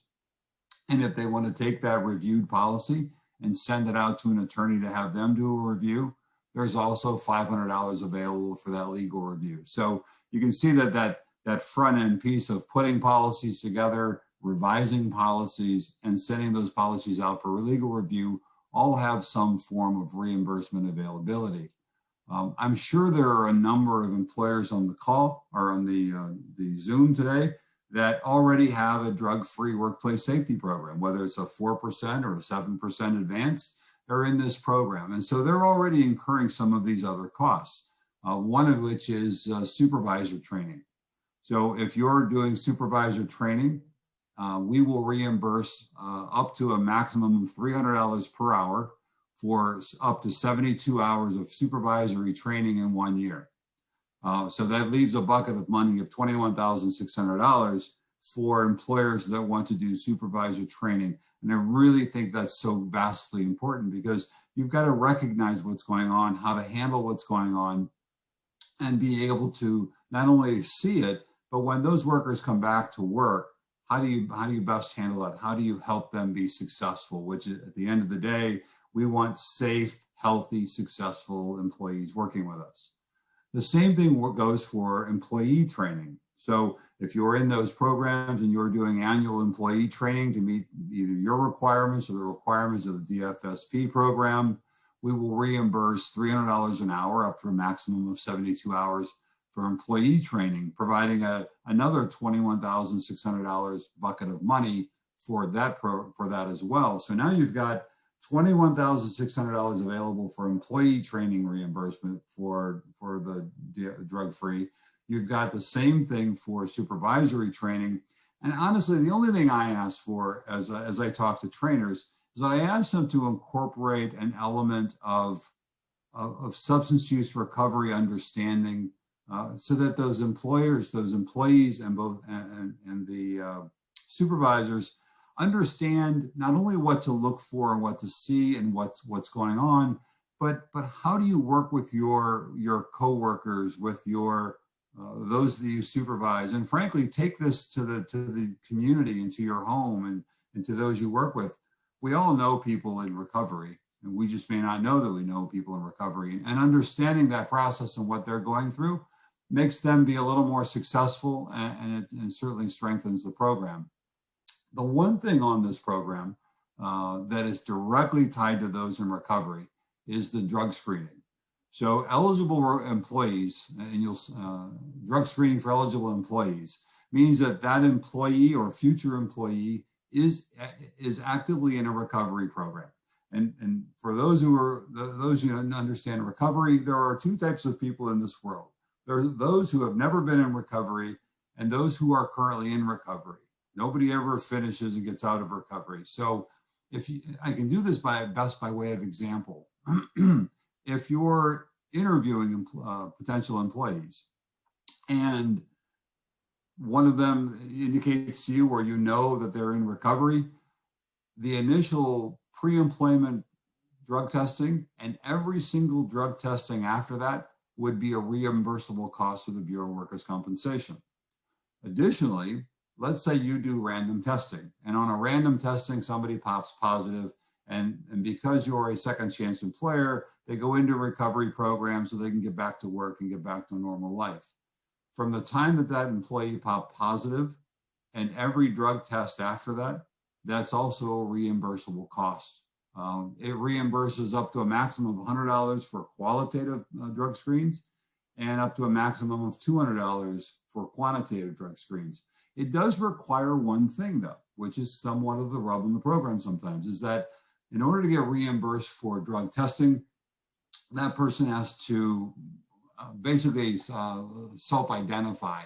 And if they want to take that reviewed policy and send it out to an attorney to have them do a review, there's also $500 available for that legal review. So you can see that front end piece of putting policies together, revising policies, and sending those policies out for legal review all have some form of reimbursement availability. I'm sure there are a number of employers on the call or on the Zoom today that already have a drug-free workplace safety program, whether it's a 4% or a 7% advance, they're in this program. And so they're already incurring some of these other costs, one of which is supervisor training. So if you're doing supervisor training, we will reimburse up to a maximum of $300 per hour for up to 72 hours of supervisory training in 1 year. So that leaves a bucket of money of $21,600 for employers that want to do supervisor training. And I really think that's so vastly important because you've got to recognize what's going on, how to handle what's going on, and be able to not only see it, but when those workers come back to work, how do you best handle it? How do you help them be successful? Which is, at the end of the day, We want safe, healthy, successful employees working with us. The same thing goes for employee training. So if you're in those programs and you're doing annual employee training to meet either your requirements or the requirements of the Dfsp program, we will reimburse $300 an hour up to a maximum of 72 hours for employee training, providing another $21,600 bucket of money for that as well. So now you've got $21,600 available for employee training reimbursement for the drug-free. You've got the same thing for supervisory training. And honestly, the only thing I ask for as I talk to trainers is that I ask them to incorporate an element of substance use recovery understanding, so that those employers, those employees, and the supervisors understand not only what to look for and what to see and what's going on, but how do you work with your coworkers, with your those that you supervise, and frankly, take this to the community and to your home and to those you work with. We all know people in recovery, and we just may not know that we know people in recovery. And understanding that process and what they're going through makes them be a little more successful, and it certainly strengthens the program. The one thing on this program that is directly tied to those in recovery is the drug screening. So eligible employees, and drug screening for eligible employees means that employee or future employee is actively in a recovery program. And for those who understand recovery, there are two types of people in this world. There are those who have never been in recovery and those who are currently in recovery. Nobody ever finishes and gets out of recovery. So I can do this best by way of example. If you're interviewing potential employees and one of them indicates to you, or you know that they're in recovery, the initial pre-employment drug testing and every single drug testing after that would be a reimbursable cost to the Bureau of Workers' Compensation. Additionally, let's say you do random testing, and on a random testing, somebody pops positive, and because you're a second chance employer, they go into a recovery program so they can get back to work and get back to normal life. From the time that employee popped positive and every drug test after that, that's also a reimbursable cost. It reimburses up to a maximum of $100 for qualitative drug screens and up to a maximum of $200 for quantitative drug screens. It does require one thing, though, which is somewhat of the rub in the program sometimes, is that in order to get reimbursed for drug testing, that person has to basically self-identify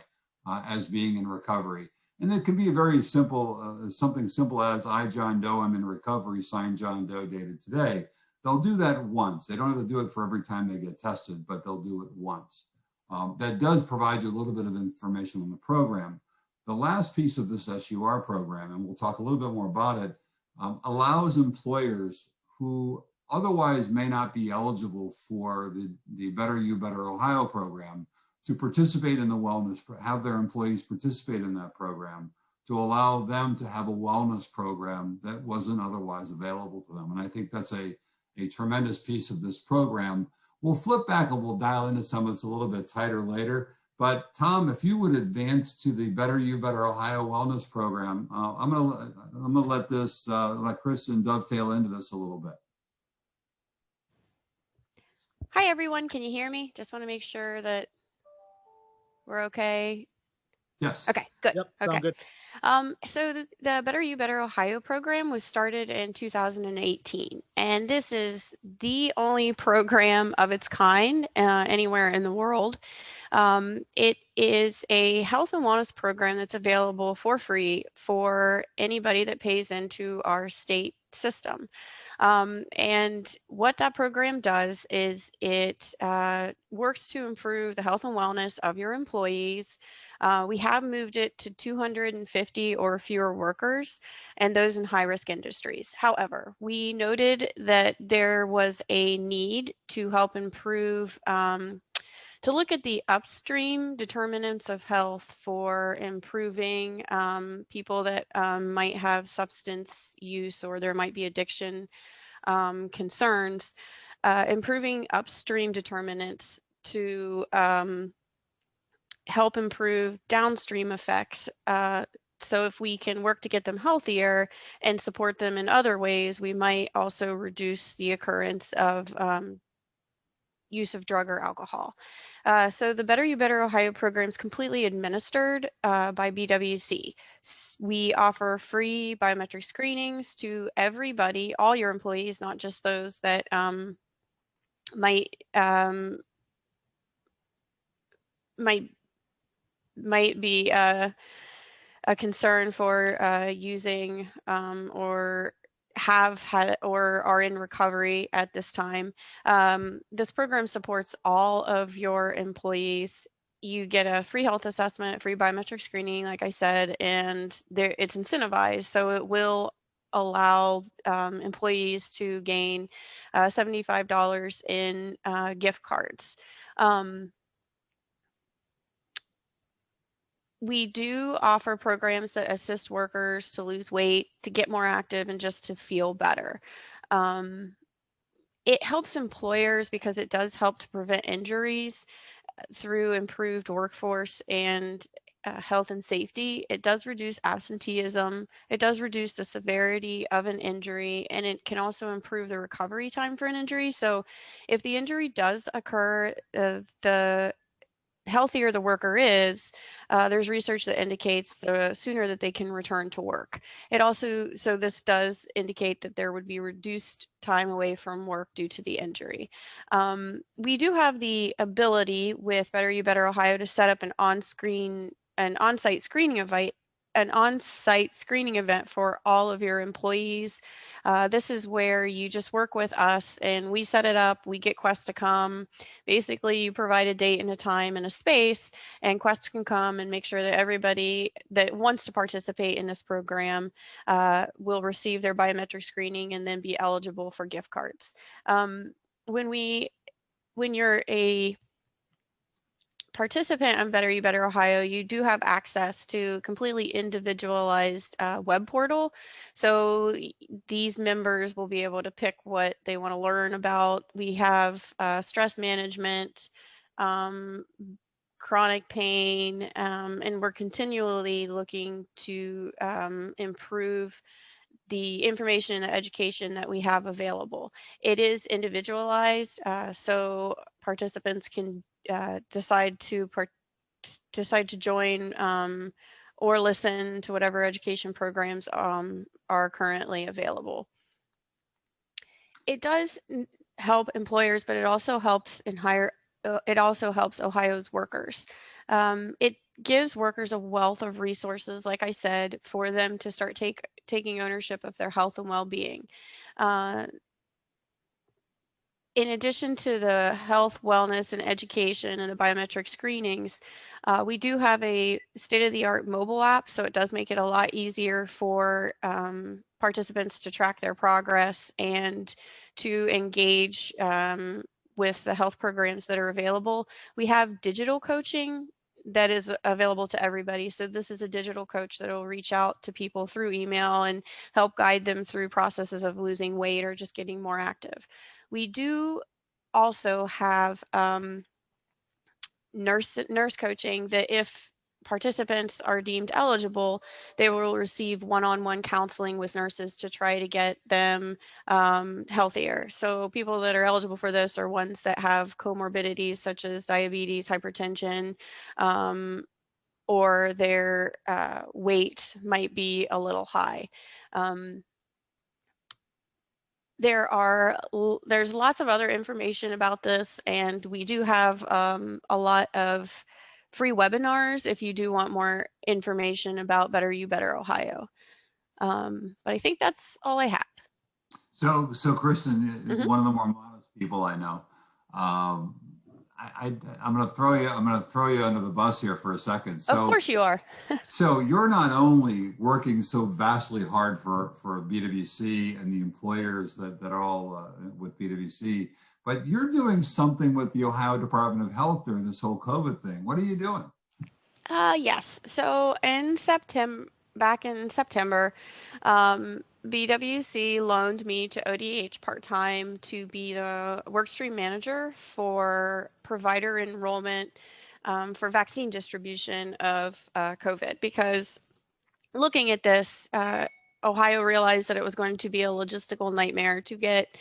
as being in recovery. And it can be a very simple, something simple as, I, John Doe, am in recovery, signed John Doe, dated today. They'll do that once. They don't have to do it for every time they get tested, but they'll do it once. That does provide you a little bit of information on the program. The last piece of this SUR program, and we'll talk a little bit more about it, allows employers who otherwise may not be eligible for the Better You, Better Ohio program to participate in the wellness, have their employees participate in that program, to allow them to have a wellness program that wasn't otherwise available to them. And I think that's a tremendous piece of this program. We'll flip back and we'll dial into some of this a little bit tighter later. But Tom, if you would advance to the Better You, Better Ohio Wellness Program, I'm gonna let Chris and Dovetail into this a little bit. Hi everyone, can you hear me? Just want to make sure that we're okay. Yes. Okay, good. Yep, okay. sound good. So the Better You, Better Ohio program was started in 2018, and this is the only program of its kind anywhere in the world. It is a health and wellness program that's available for free for anybody that pays into our state system. And what that program does is it works to improve the health and wellness of your employees. We have moved it to 250 or fewer workers and those in high-risk industries. However, we noted that there was a need to help improve to look at the upstream determinants of health for improving people that might have substance use or there might be addiction concerns, improving upstream determinants to help improve downstream effects. So if we can work to get them healthier and support them in other ways, we might also reduce the occurrence of use of drug or alcohol. So the Better You Better Ohio program is completely administered by BWC. We offer free biometric screenings to everybody, all your employees, not just those that might be a concern for using or have had or are in recovery at this time. This program supports all of your employees. You get a free health assessment, free biometric screening, like I said, and it's incentivized, so it will allow employees to gain $75 in gift cards. We do offer programs that assist workers to lose weight, to get more active, and just to feel better. It helps employers because it does help to prevent injuries through improved workforce and health and safety. It does reduce absenteeism. It does reduce the severity of an injury, and it can also improve the recovery time for an injury. So if the injury does occur, the healthier the worker is, there's research that indicates the sooner that they can return to work. It also, so this does indicate that there would be reduced time away from work due to the injury. We do have the ability with Better You Better Ohio to set up an on-site screening event for all of your employees. This is where you just work with us and we set it up. We get Quest to come. Basically, you provide a date and a time and a space, and Quest can come and make sure that everybody that wants to participate in this program will receive their biometric screening and then be eligible for gift cards. When you're a participant on Better You Better Ohio, you do have access to completely individualized web portal. So these members will be able to pick what they want to learn about. We have stress management, chronic pain, and we're continually looking to improve the information and the education that we have available. It is individualized, so participants can decide to join or listen to whatever education programs are currently available. It does help employers, but it also helps Ohio's workers. It gives workers a wealth of resources, like I said, for them to start taking ownership of their health and well-being. In addition to the health, wellness, and education and the biometric screenings, we do have a state-of-the-art mobile app, so it does make it a lot easier for participants to track their progress and to engage with the health programs that are available. We have digital coaching that is available to everybody. So this is a digital coach that will reach out to people through email and help guide them through processes of losing weight or just getting more active. We do also have nurse coaching that if participants are deemed eligible, they will receive one-on-one counseling with nurses to try to get them healthier. So people that are eligible for this are ones that have comorbidities such as diabetes, hypertension, or their weight might be a little high. There's lots of other information about this, and we do have a lot of free webinars if you do want more information about Better You Better Ohio. But I think that's all I had. So Kristen, one of the more modest people I know. I'm going to throw you under the bus here for a second. So, of course you are. So you're not only working so vastly hard for BWC and the employers that are all with BWC, but you're doing something with the Ohio Department of Health during this whole COVID thing. What are you doing? Yes. So in September, back in September, BWC loaned me to ODH part-time to be the workstream manager for provider enrollment for vaccine distribution of COVID, because looking at this, Ohio realized that it was going to be a logistical nightmare to get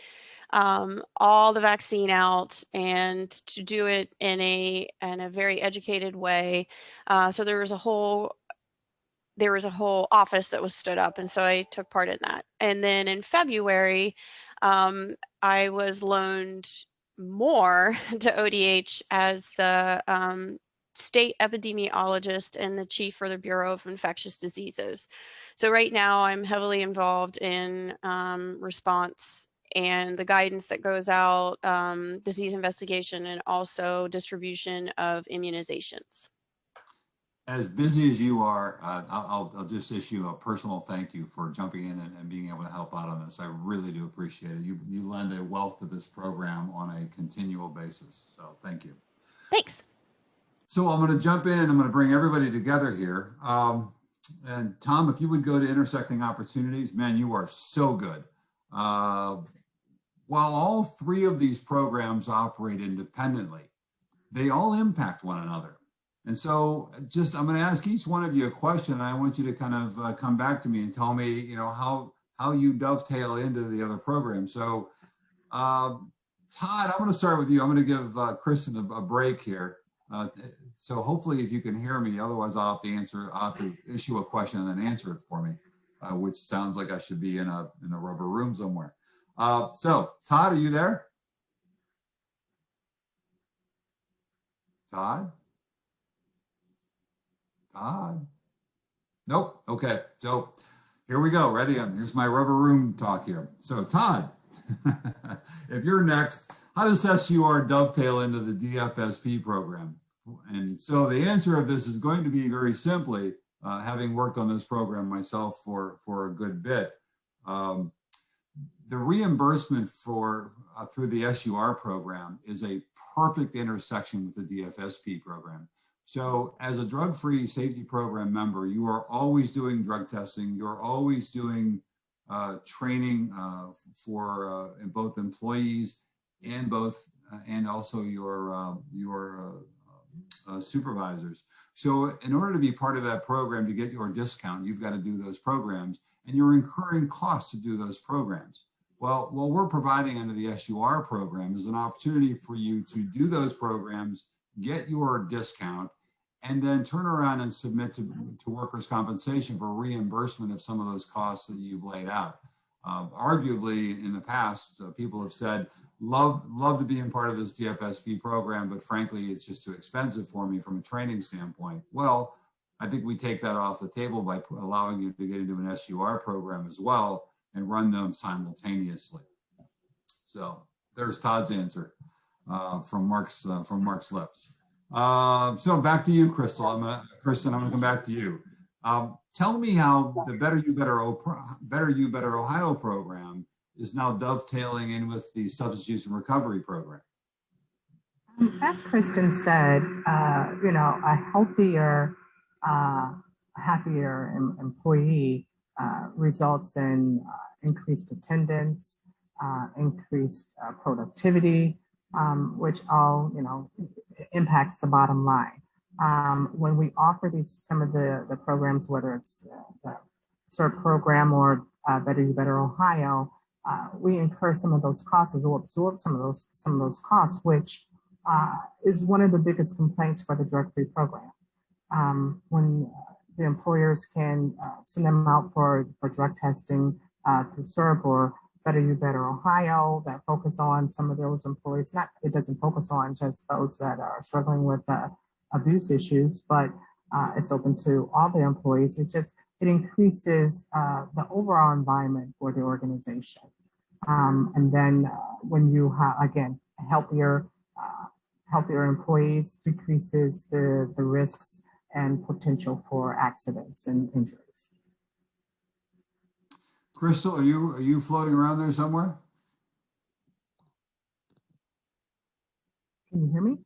all the vaccine out and to do it in a very educated way. So there was a whole office that was stood up, and so I took part in that. And then in February, I was loaned more to ODH as the state epidemiologist and the chief for the Bureau of Infectious Diseases. So right now I'm heavily involved in response and the guidance that goes out, disease investigation, and also distribution of immunizations. As busy as you are, I'll just issue a personal thank you for jumping in and being able to help out on this. I really do appreciate it. You lend a wealth to this program on a continual basis. So thank you. Thanks. So I'm going to jump in and I'm going to bring everybody together here. And Tom, if you would go to intersecting opportunities, man, you are so good. While all three of these programs operate independently, they all impact one another. And so I'm going to ask each one of you a question, and I want you to kind of come back to me and tell me, you know, how you dovetail into the other program. So Todd, I'm going to start with you. I'm going to give Kristen a break here. So hopefully if you can hear me, otherwise I'll have to issue a question and then answer it for me, which sounds like I should be in a rubber room somewhere. So Todd, are you there? Todd? Nope. Okay. So here we go. Ready? Here's my rubber room talk here. So Todd, if you're next, how does SUR dovetail into the Dfsp program? And so the answer of this is going to be very simply, having worked on this program myself for a good bit, the reimbursement through the SUR program is a perfect intersection with the Dfsp program. So as a drug-free safety program member, you are always doing drug testing. You're always doing training for both employees and also your supervisors. So in order to be part of that program, to get your discount, you've got to do those programs, and you're incurring costs to do those programs. Well, what we're providing under the SUR program is an opportunity for you to do those programs, get your discount, and then turn around and submit to workers' compensation for reimbursement of some of those costs that you've laid out. Arguably, in the past, people have said, love to be in part of this Dfsp program, but frankly, it's just too expensive for me from a training standpoint. Well, I think we take that off the table by allowing you to get into an SUR program as well and run them simultaneously. So there's Todd's answer from Mark's lips. So back to you, Crystal. Kristen, I'm gonna come back to you. Tell me how the Better You Better Ohio program is now dovetailing in with the Substitution Recovery program. As Kristen said, you know, a healthier, happier employee results in increased attendance, increased productivity, which all, you know, impacts the bottom line. When we offer some of the programs, whether it's the CERT program or Better You Better Ohio, we incur some of those costs, or absorb some of those costs, which is one of the biggest complaints for the drug-free program. When the employers can send them out for drug testing through CERT or Better You Better Ohio, that focus on some of those employees. It doesn't focus on just those that are struggling with abuse issues, but it's open to all the employees. It increases the overall environment for the organization. And then when you have, again, healthier employees, decreases the risks and potential for accidents and injuries. Crystal, are you floating around there somewhere? Can you hear me?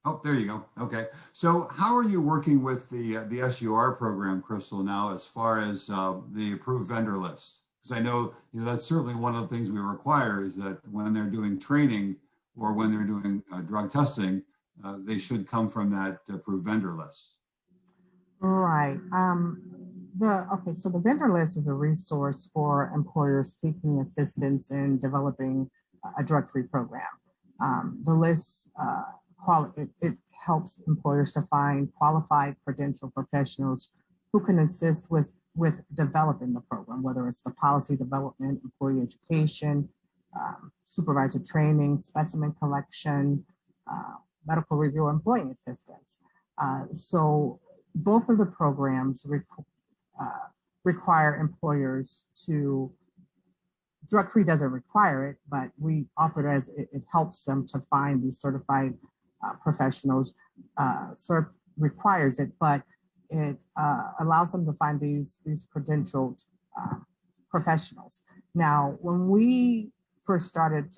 Oh, there you go. Okay. So how are you working with the SUR program, Crystal, now as far as the approved vendor list? Because I know, that's certainly one of the things we require is that when they're doing training or when they're doing drug testing, they should come from that approved vendor list. Right. So the vendor list is a resource for employers seeking assistance in developing a drug-free program. The list it helps employers to find qualified credentialed professionals who can assist with developing the program, whether it's the policy development, employee education, supervisor training, specimen collection, medical review, employee assistance. So both of the programs require employers to, drug-free doesn't require it, but we offer it as it helps them to find these certified professionals. CERP requires it, but it allows them to find these credentialed professionals. Now, when we first started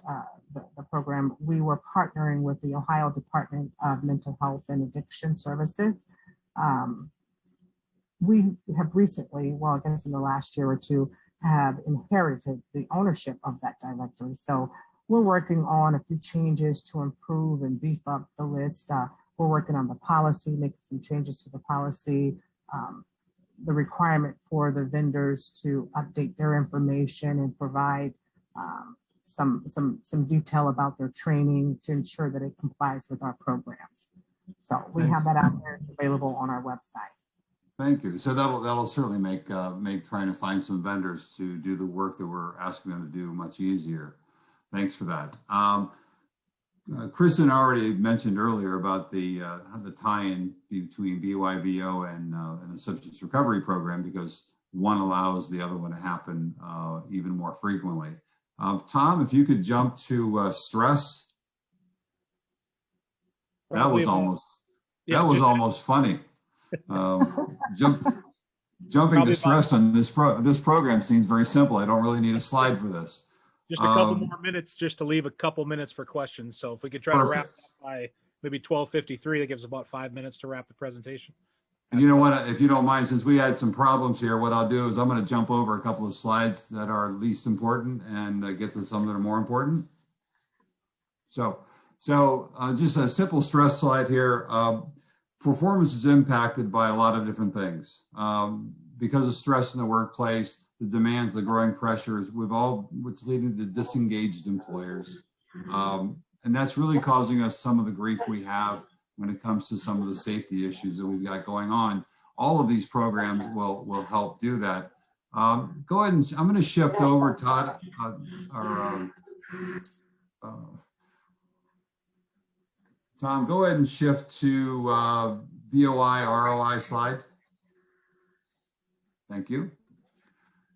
the program, we were partnering with the Ohio Department of Mental Health and Addiction Services. We have recently, well, I guess in the last year or two, have inherited the ownership of that directory. So we're working on a few changes to improve and beef up the list. We're working on the policy, making some changes to the policy, the requirement for the vendors to update their information and provide some detail about their training to ensure that it complies with our programs. So we have that out there. It's available on our website. Thank you. So that'll certainly make trying to find some vendors to do the work that we're asking them to do much easier. Thanks for that. Kristen already mentioned earlier about the tie-in between BYBO and the substance recovery program, because one allows the other one to happen even more frequently. Tom, if you could jump to stress. That was almost funny. Jumping to stress on this program seems very simple. I don't really need a slide for this. Just a couple more minutes, just to leave a couple minutes for questions. So if we could try to wrap up by maybe 12:53, that gives about 5 minutes to wrap the presentation. And you know what, if you don't mind, since we had some problems here, what I'll do is I'm going to jump over a couple of slides that are least important and get to some that are more important. So just a simple stress slide here. Performance is impacted by a lot of different things. Because of stress in the workplace, the demands, the growing pressures, what's leading to disengaged employers. And that's really causing us some of the grief we have when it comes to some of the safety issues that we've got going on. All of these programs will help do that. Go ahead and I'm going to shift over, Todd, Tom, go ahead and shift to VOI ROI slide. Thank you.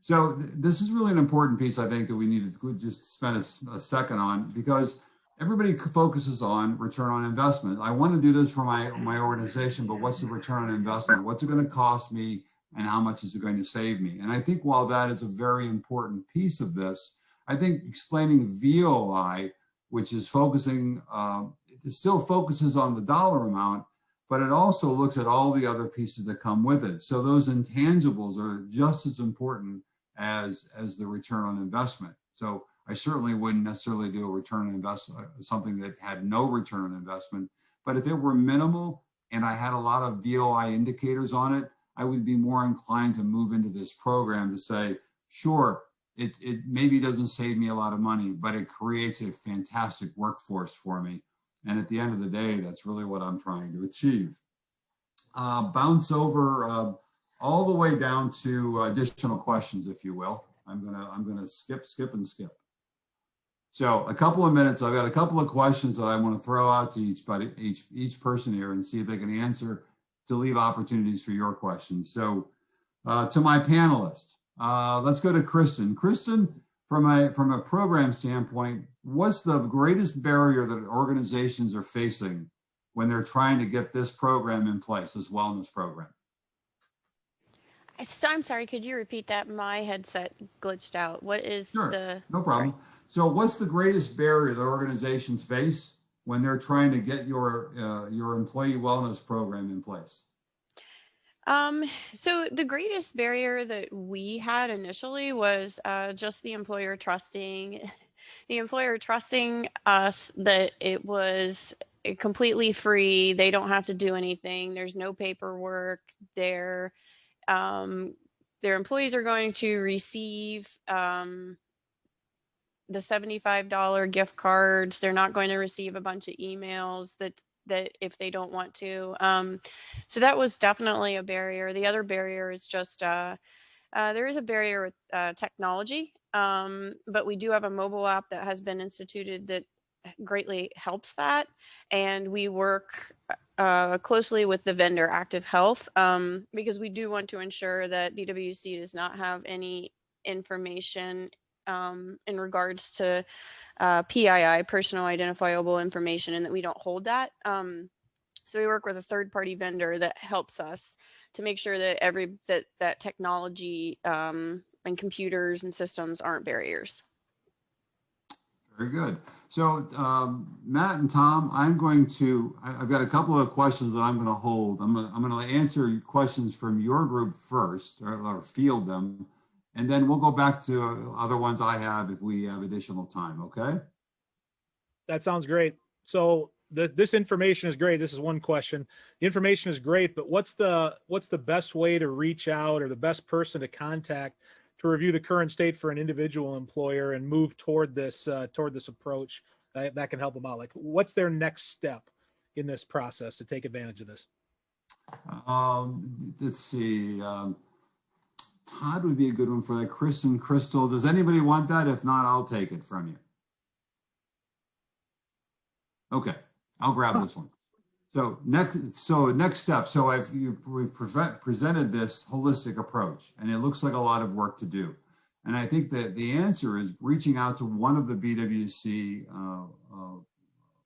So this is really an important piece, I think, that we need to just spend a second on, because everybody focuses on return on investment. I want to do this for my organization, but what's the return on investment? What's it going to cost me, and how much is it going to save me? And I think while that is a very important piece of this, I think explaining VOI, which is focusing, it still focuses on the dollar amount, but it also looks at all the other pieces that come with it. So those intangibles are just as important as the return on investment. So I certainly wouldn't necessarily do a return on investment, something that had no return on investment. But if it were minimal and I had a lot of VOI indicators on it, I would be more inclined to move into this program to say, sure, it maybe doesn't save me a lot of money, but it creates a fantastic workforce for me. And at the end of the day, that's really what I'm trying to achieve. Bounce over all the way down to additional questions, if you will. I'm gonna skip. So a couple of minutes. I've got a couple of questions that I want to throw out to each person here and see if they can answer, to leave opportunities for your questions. So to my panelists, let's go to Kristen. Kristen, from a program standpoint, what's the greatest barrier that organizations are facing when they're trying to get this program in place, this wellness program? I'm sorry, could you repeat that? My headset glitched out. What is Sure, no problem. So what's the greatest barrier that organizations face when they're trying to get your employee wellness program in place? So the greatest barrier that we had initially was just the employer trusting us that it was completely free. They don't have to do anything. There's no paperwork. Their employees are going to receive the $75 gift cards. They're not going to receive a bunch of emails that if they don't want to. So that was definitely a barrier. The other barrier is just there is a barrier with technology, but we do have a mobile app that has been instituted that greatly helps that. And we work closely with the vendor Active Health because we do want to ensure that BWC does not have any information in regards to PII, personal identifiable information, and that we don't hold that. So we work with a third-party vendor that helps us to make sure that that technology and computers and systems aren't barriers. Very good. So Matt and Tom, I've got a couple of questions that I'm going to hold. I'm going to answer questions from your group first, or field them, and then we'll go back to other ones I have if we have additional time. Okay. That sounds great. So this information is great. This is one question. The information is great, but what's the best way to reach out, or the best person to contact to review the current state for an individual employer and move toward this approach that can help them out? Like, what's their next step in this process to take advantage of this? Let's see. Todd would be a good one for that. Chris and Crystal. Does anybody want that? If not, I'll take it from you. Okay, I'll grab this one. So next step. So we've presented this holistic approach, and it looks like a lot of work to do. And I think that the answer is reaching out to one of the BWC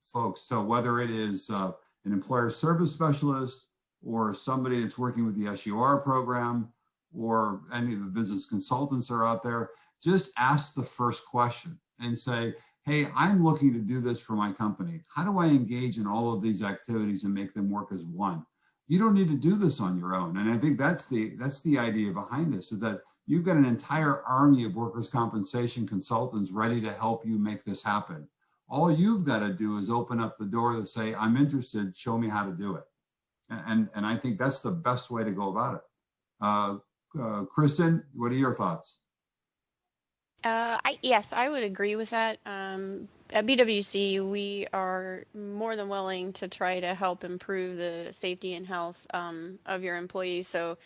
folks. So whether it is an employer service specialist, or somebody that's working with the SUR program, or any of the business consultants are out there, just ask the first question and say, hey, I'm looking to do this for my company. How do I engage in all of these activities and make them work as one? You don't need to do this on your own. And I think that's the idea behind this, is that you've got an entire army of workers' compensation consultants ready to help you make this happen. All you've got to do is open up the door to say, I'm interested, show me how to do it. And I think that's the best way to go about it. Kristen, what are your thoughts? Yes, I would agree with that. At BWC, we are more than willing to try to help improve the safety and health of your employees. So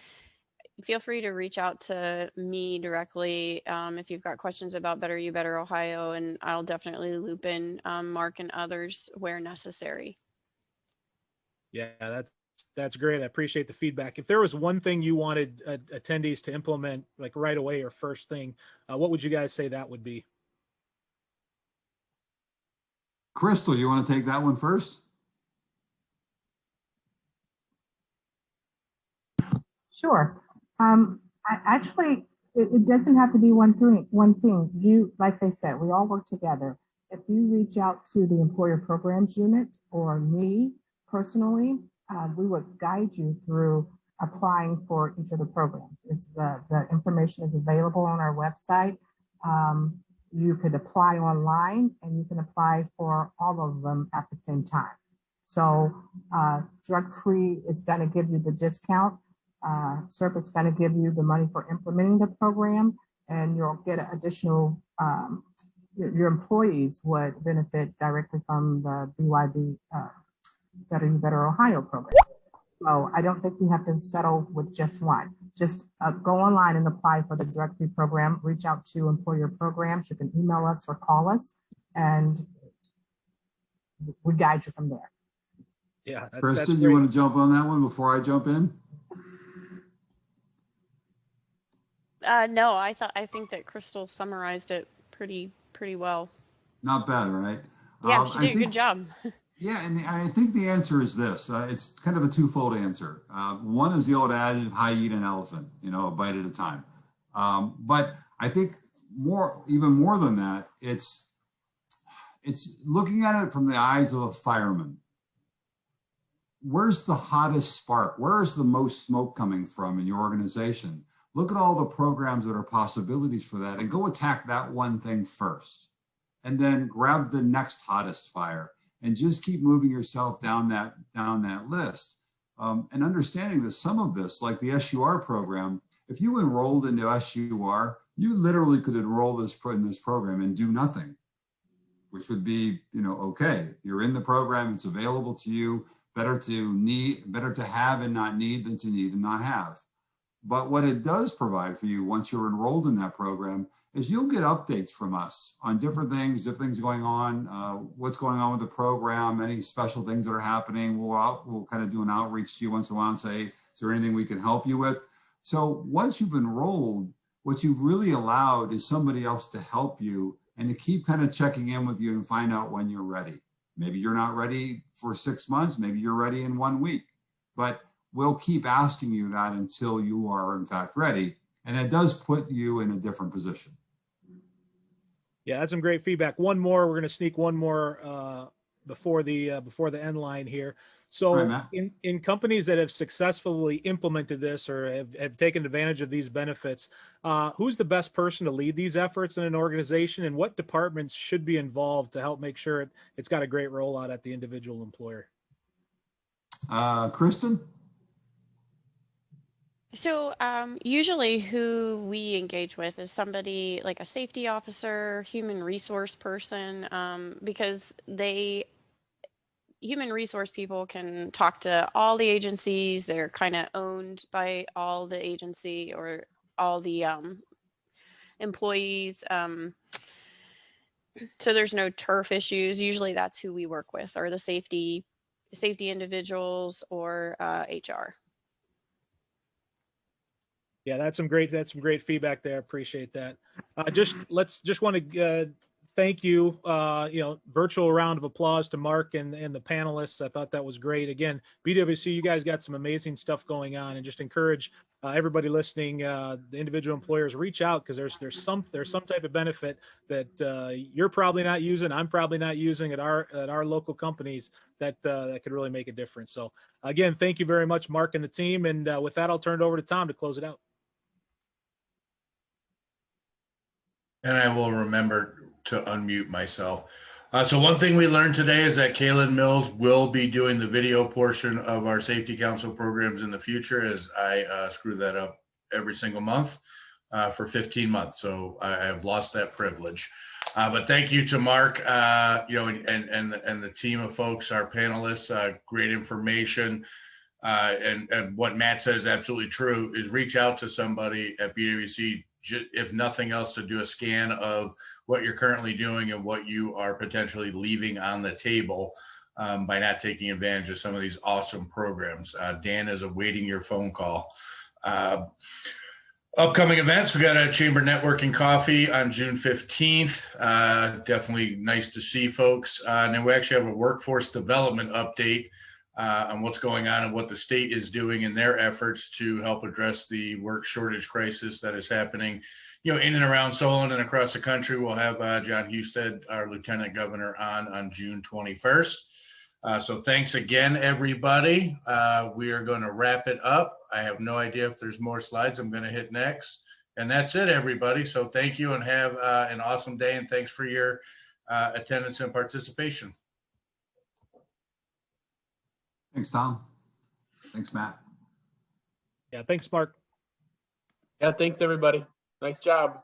feel free to reach out to me directly if you've got questions about Better You Better Ohio, and I'll definitely loop in Mark and others where necessary. Yeah, that's great. I appreciate the feedback. If there was one thing you wanted attendees to implement, like right away or first thing, what would you guys say that would be? Crystal, you want to take that one first? Sure. It doesn't have to be one thing. You, like they said, we all work together. If you reach out to the employer programs unit or me personally, we would guide you through applying for each of the programs. The information is available on our website. You could apply online, and you can apply for all of them at the same time. So drug-free is going to give you the discount. SERP is going to give you the money for implementing the program, and you'll get additional, your employees would benefit directly from the BYB Better You Better Ohio program. So I don't think you have to settle with just one. Just go online and apply for the drug-free program. Reach out to employer programs. You can email us or call us, and we guide you from there. Yeah, Kristen, you want to jump on that one before I jump in? No, I think that Crystal summarized it pretty well. Not bad, right? Yeah, she did a good job. Yeah, and I think the answer is this. It's kind of a twofold answer. One is the old adage of how you eat an elephant, a bite at a time. But I think even more than that, it's It's looking at it from the eyes of a fireman. Where's the hottest spark? Where's the most smoke coming from in your organization? Look at all the programs that are possibilities for that and go attack that one thing first. And then grab the next hottest fire and just keep moving yourself down that list. And understanding that some of this, like the SUR program, if you enrolled into SUR, you literally could enroll in this program and do nothing, which would be, okay. You're in the program, it's available to you. Better to have and not need than to need and not have. But what it does provide for you once you're enrolled in that program is you'll get updates from us on different things going on, what's going on with the program, any special things that are happening. We'll kind of do an outreach to you once in a while and say, is there anything we can help you with? So once you've enrolled, what you've really allowed is somebody else to help you and to keep kind of checking in with you and find out when you're ready. Maybe you're not ready for 6 months, maybe you're ready in 1 week, but we'll keep asking you that until you are in fact ready. And it does put you in a different position. Yeah, that's some great feedback. One more, we're going to sneak one more before the end line here. So right, in companies that have successfully implemented this or have taken advantage of these benefits, who's the best person to lead these efforts in an organization, and what departments should be involved to help make sure it's got a great rollout at the individual employer? Kristen? So usually who we engage with is somebody like a safety officer, human resource person, because human resource people can talk to all the agencies. They're kind of owned by all the agency or all the employees. So there's no turf issues. Usually that's who we work with, or the safety individuals or HR. Yeah, that's some great feedback there. Appreciate that. Just want to thank you. Virtual round of applause to Mark and the panelists. I thought that was great. Again, BWC, you guys got some amazing stuff going on, and just encourage everybody listening, the individual employers, reach out, because there's some type of benefit that you're probably not using, I'm probably not using at our local companies that could really make a difference. So again, thank you very much, Mark and the team. And with that, I'll turn it over to Tom to close it out. And I will remember to unmute myself. So one thing we learned today is that Kaylin Mills will be doing the video portion of our Safety Council programs in the future, as I screw that up every single month for 15 months. So I have lost that privilege. But thank you to Mark, and the team of folks, our panelists, great information. And what Matt said is absolutely true, is reach out to somebody at BWC, if nothing else, to do a scan of what you're currently doing and what you are potentially leaving on the table by not taking advantage of some of these awesome programs. Dan is awaiting your phone call. Upcoming events, we got a Chamber Networking Coffee on June 15th. Definitely nice to see folks. And then we actually have a workforce development update on what's going on and what the state is doing in their efforts to help address the work shortage crisis that is happening, in and around Solon and across the country. We'll have John Husted, our Lieutenant Governor, on June 21st. So thanks again, everybody. We are going to wrap it up. I have no idea if there's more slides. I'm going to hit next. And that's it, everybody. So thank you, and have an awesome day. And thanks for your attendance and participation. Thanks, Tom. Thanks, Matt. Yeah, thanks, Mark. Yeah, thanks everybody. Nice job.